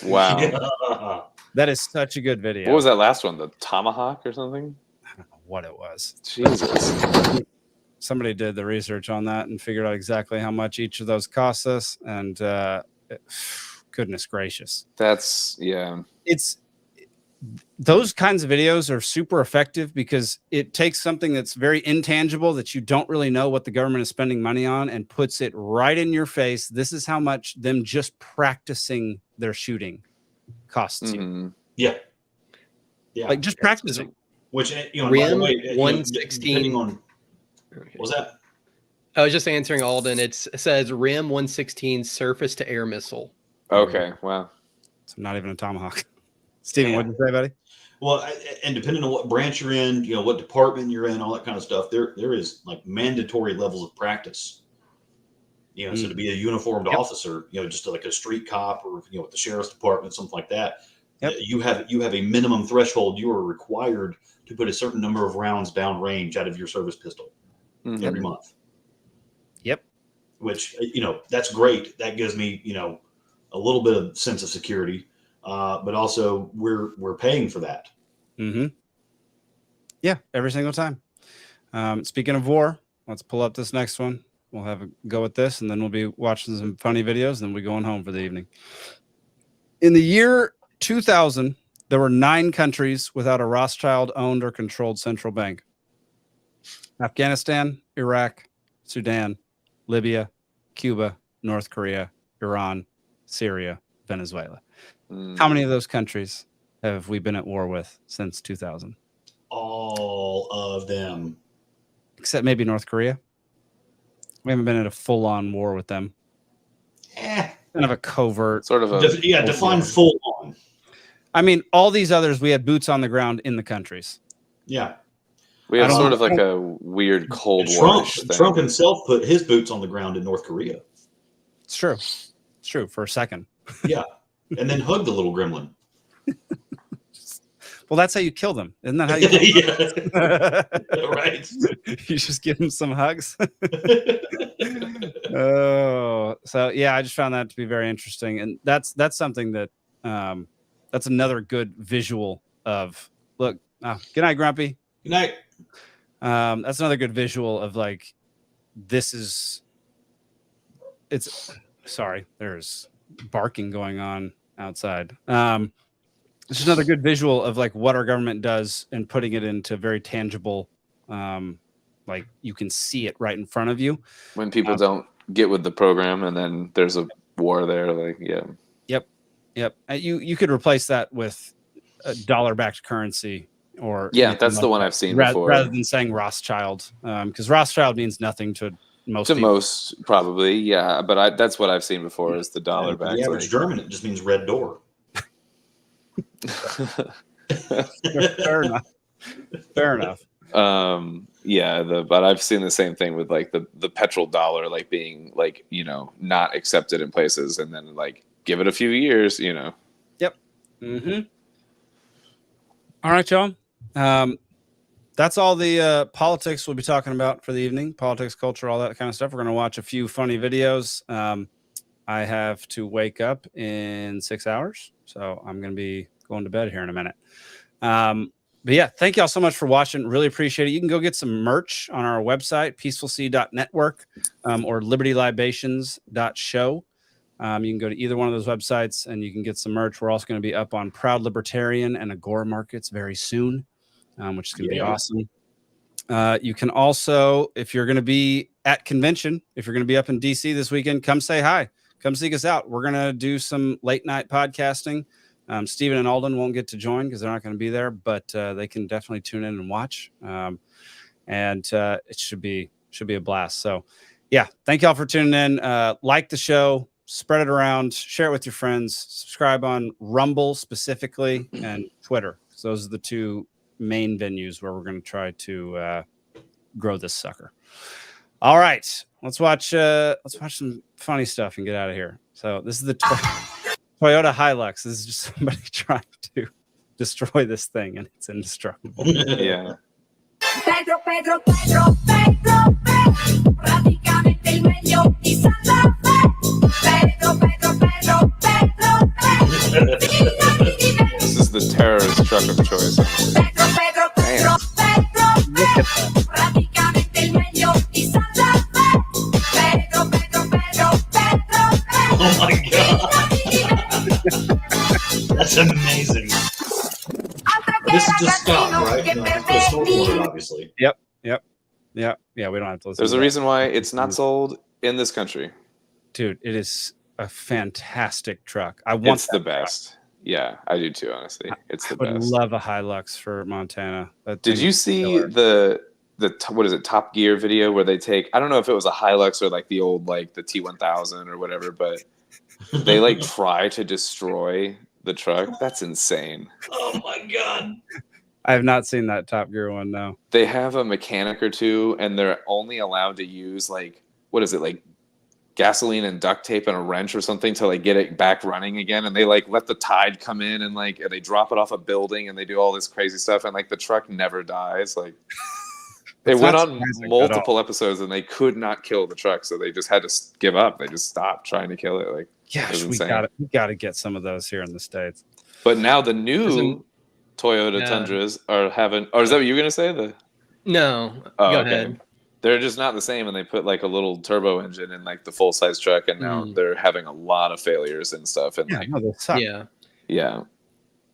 wow. Yeah. That is such a good video. What was that last one? The tomahawk or something? I don't know what it was. Jesus. Somebody did the research on that and figured out exactly how much each of those cost us. And goodness gracious. That's, yeah. It's those kinds of videos are super effective because it takes something that's very intangible that you don't really know what the government is spending money on and puts it right in your face. This is how much them just practicing their shooting costs you. Yeah. Yeah. Like just practicing. Which, you know, RIM by the way, 116. depending on, what was that? I was just answering Alden. It says RIM 116 surface to air missile. Okay. Wow. So not even a tomahawk. Steven, Yeah. what did you say, buddy? Well, and depending on what branch you're in, you know, what department you're in, all that kind of stuff, there is like mandatory levels of practice. You know, so to be a uniformed officer, you know, just like a street cop or, you know, with the sheriff's department, something like that, you have a minimum threshold. You are required to put a certain number of rounds down range out of your service pistol every month. Yep. Which, you know, that's great. That gives me, you know, a little bit of sense of security. But also we're paying for that. Mm-hmm. Yeah, every single time. Speaking of war, let's pull up this next one. We'll have a go at this, and then we'll be watching some funny videos, and then we're going home for the evening. In the year 2000, there were 9 countries without a Rothschild-owned or controlled central bank. Afghanistan, Iraq, Sudan, Libya, Cuba, North Korea, Iran, Syria, Venezuela. How many of those countries have we been at war with since 2000? All of them. Except maybe North Korea. We haven't been in a full-on war with them. Kind of a covert. Sort of a... define full on. I mean, all these others, we had boots on the ground in the countries. Yeah. We have sort of like a weird Cold War thing. Trump himself put his boots on the ground in North Korea. It's true. It's true for a second. Yeah. And then hugged the little gremlin. Well, that's how you kill them. Isn't that how you kill them? Right. You just give them some hugs. Oh, so yeah, I just found that to be very interesting. And that's something that that's another good visual of look. Good night, Grumpy. Good night. That's another good visual of like it's sorry, there's barking going on outside. It's just another good visual of like what our government does and putting it into very tangible, like you can see it right in front of you. When people don't get with the program and then there's a war there, like, yeah. Yep. You could replace that with a dollar-backed currency or that's the one I've seen before. Rather than saying Rothschild, because Rothschild means nothing to most people. Most probably, yeah. But that's what I've seen before is the dollar back. The average German, it just means red door. Fair enough. But I've seen the same thing with like the petrol dollar, like being like, you know, not accepted in places, and then like give it a few years, you know. Yep. Mm-hmm. All right, y'all. That's all the politics we'll be talking about for the evening. Politics, culture, all that kind of stuff. We're going to watch a few funny videos. I have to wake up in 6 hours, so I'm going to be going to bed here in a minute. But yeah, thank y'all so much for watching. Really appreciate it. You can go get some merch on our website, peacefulseed.network or libertylibations.show. You can go to either one of those websites and you can get some merch. We're also going to be up on Proud Libertarian and Agora Markets very soon, which is going to be awesome. You can also, if you're going to be at convention, if you're going to be up in DC this weekend, come say hi. Come seek us out. We're going to do some late night podcasting. Steven and Alden won't get to join because they're not going to be there, but they can definitely tune in and watch. And it should be a blast. So yeah, thank y'all for tuning in. Like the show, spread it around, share it with your friends, subscribe on Rumble specifically and Twitter. So those are the two main venues where we're going to try to grow this sucker. All right, let's watch some funny stuff and get out of here. So this is the Toyota Hilux. This is just somebody trying to destroy this thing, and it's indestructible. Yeah. Pedro, Pedro, Pedro, Pedro, Pedro, praticamente il meglio di Santa Fe. Pedro, Pedro, Pedro, Pedro, Pedro. This is the terrorist truck of choice. Pedro, Pedro, Pedro, Pedro, praticamente il meglio di Santa Fe. Pedro, Pedro, Pedro, Pedro, Pedro. Oh my god. That's amazing. This is just stop, right? You don't have to put a snorkel on it, obviously. Yep. Yeah, we don't have to listen. There's to a that. reason why it's not sold in this country. Dude, it is a fantastic truck. I want It's the best. Yeah, I do too, honestly. It's the I would best. love a Hilux for Montana. That Did thing you is see killer. the what is it, Top Gear video where they take, I don't know if it was a Hilux or like the old like the T1000 or whatever, but they like try to destroy the truck. That's insane. Oh my god. I have not seen that Top Gear one, no. They have a mechanic or two and they're only allowed to use like, what is it, like gasoline and duct tape and a wrench or something to like get it back running again, and they like let the tide come in and like, and they drop it off a building and they do all this crazy stuff, and like the truck never dies. Like it went on multiple episodes and they could not kill the truck, so they just had to give up. They just stopped trying to kill it. Like, it was we insane. got to get some of those here in the States. But now the new Toyota No. Tundras are having, or is that what you were gonna say? No, Oh, go okay. ahead. They're just not the same, and they put like a little turbo engine in like the full size truck, and now they're having a lot of failures and stuff. And like, they suck. Yeah. yeah,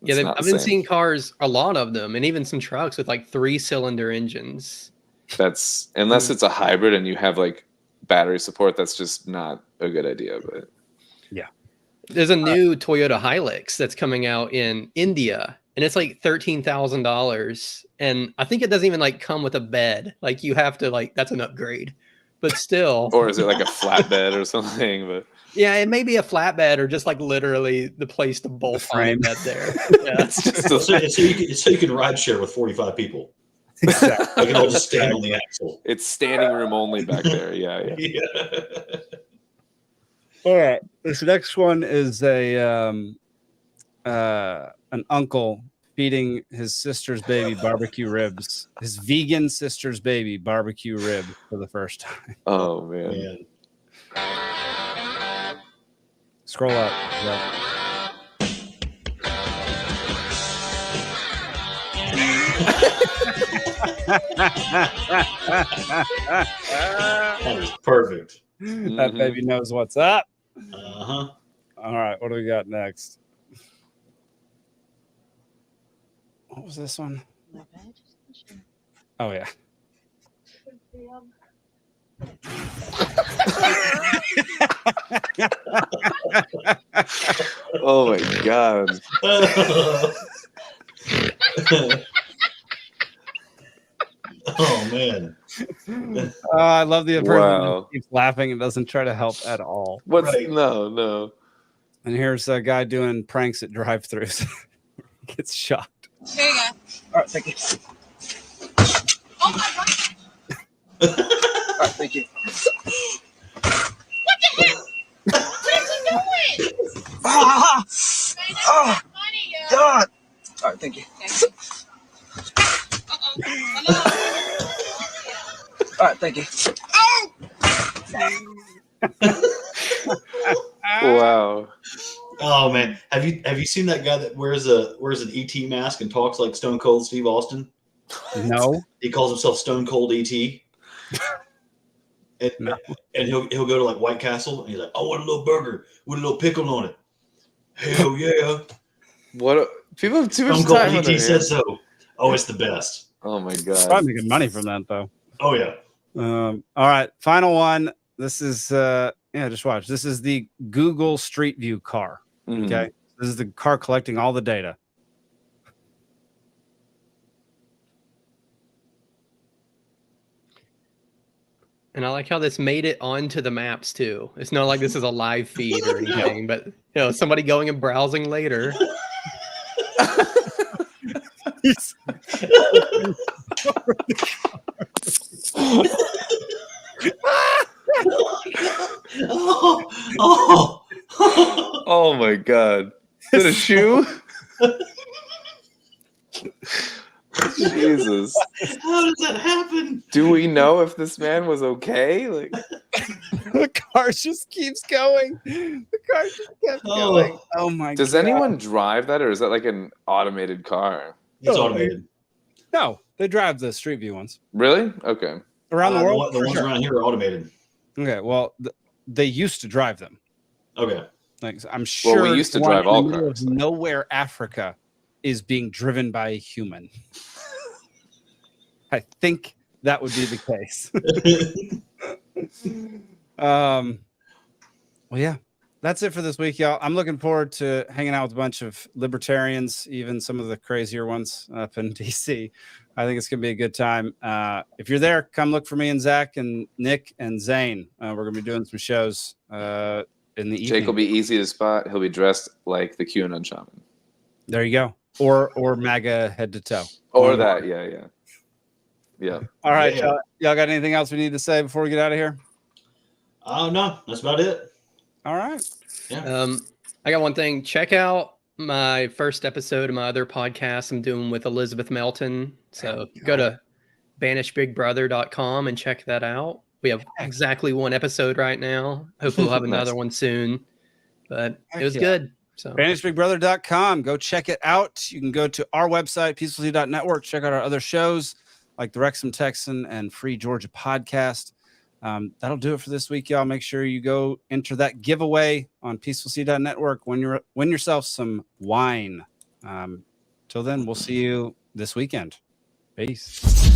Yeah, It's not I've the been same. seeing cars, a lot of them, and even some trucks with like 3-cylinder engines. That's unless it's a hybrid and you have like battery support, that's just not a good idea. But There's a new Toyota Hilux that's coming out in India, and it's like $13,000. And I think it doesn't even like come with a bed. Like you have to like, that's an upgrade, but still. or is it like a flatbed or something? But Yeah, it may be a flatbed or just like literally the place to bolt on a bed there. Yeah. it's just So you can ride share with 45 people. Exactly. They can all just stand on the axle. it's standing room only back there. Yeah. Yeah. All right. This next one is an uncle feeding his sister's baby barbecue ribs. His vegan sister's baby barbecue rib for the first time. Oh man. Scroll up. Yeah. That is perfect. That baby knows what's up. Uh-huh. All right, what do we got next? What was this one? Oh yeah. Oh my god. Oh man. I love the person Wow. that keeps laughing and doesn't try to help at all. What's Right. no. And here's a guy doing pranks at drive-thrus. Gets shot. Here you go. All right, thank you. Oh my god. All right, thank you. What the hell? What is he doing? Ah, Man, that's Oh, not funny, yo. God. All right, thank you. Hello? All right, thank you. Wow. Oh man, have you seen that guy that wears an ET mask and talks like Stone Cold Steve Austin? No. He calls himself Stone Cold ET. And, No. and he'll go to like White Castle and he's like, I want a little burger with a little pickle on it. Hell yeah. What people have too much Stone Cold time on their ET said hands. so. Oh, it's the best. Oh my god. Probably making money from that though. Oh yeah. All right, final one. This is just watch. This is the Google Street View car. Mhm. Okay, this is the car collecting all the data. And I like how this made it onto the maps too. It's not like this is a live feed or anything, but somebody going and browsing later. Oh. Oh my god. Is it a shoe? Jesus. How does that happen? Do we know if this man was okay? Like, The car just keeps going. The car just kept going. Oh my god. does anyone drive that, or is that like an automated car? It's automated. No, they drive the Street View ones. Really? Okay. Around the world? The ones around here are automated. Okay, well, they used to drive them. Okay. Like, I'm sure we used to one drive in the all middle cars. of nowhere, Africa, is being driven by a human. I think that would be the case. Well, yeah, that's it for this week, y'all. I'm looking forward to hanging out with a bunch of libertarians, even some of the crazier ones up in DC. I think it's going to be a good time. If you're there, come look for me and Zach and Nick and Zane. We're going to be doing some shows in the evening. Jake will be easy to spot. He'll be dressed like the QAnon shaman. There you go. Or MAGA head to toe. Or that, yeah. Yeah. All right, Yeah. y'all got anything else we need to say before we get out of here? No, that's about it. All right. Yeah. I got one thing. Check out my first episode of my other podcast I'm doing with Elizabeth Melton. So go to banishbigbrother.com and check that out. We have exactly one episode right now. Hopefully we'll have another one soon. But it was good. So banishbigbrother.com. Go check it out. You can go to our website, peacefulcity.network. Check out our other shows like the Wrexham Texan and Free Georgia podcast. That'll do it for this week, y'all. Make sure you go enter that giveaway on peacefulcity.network. Win yourself some wine. Till then, we'll see you this weekend. Peace.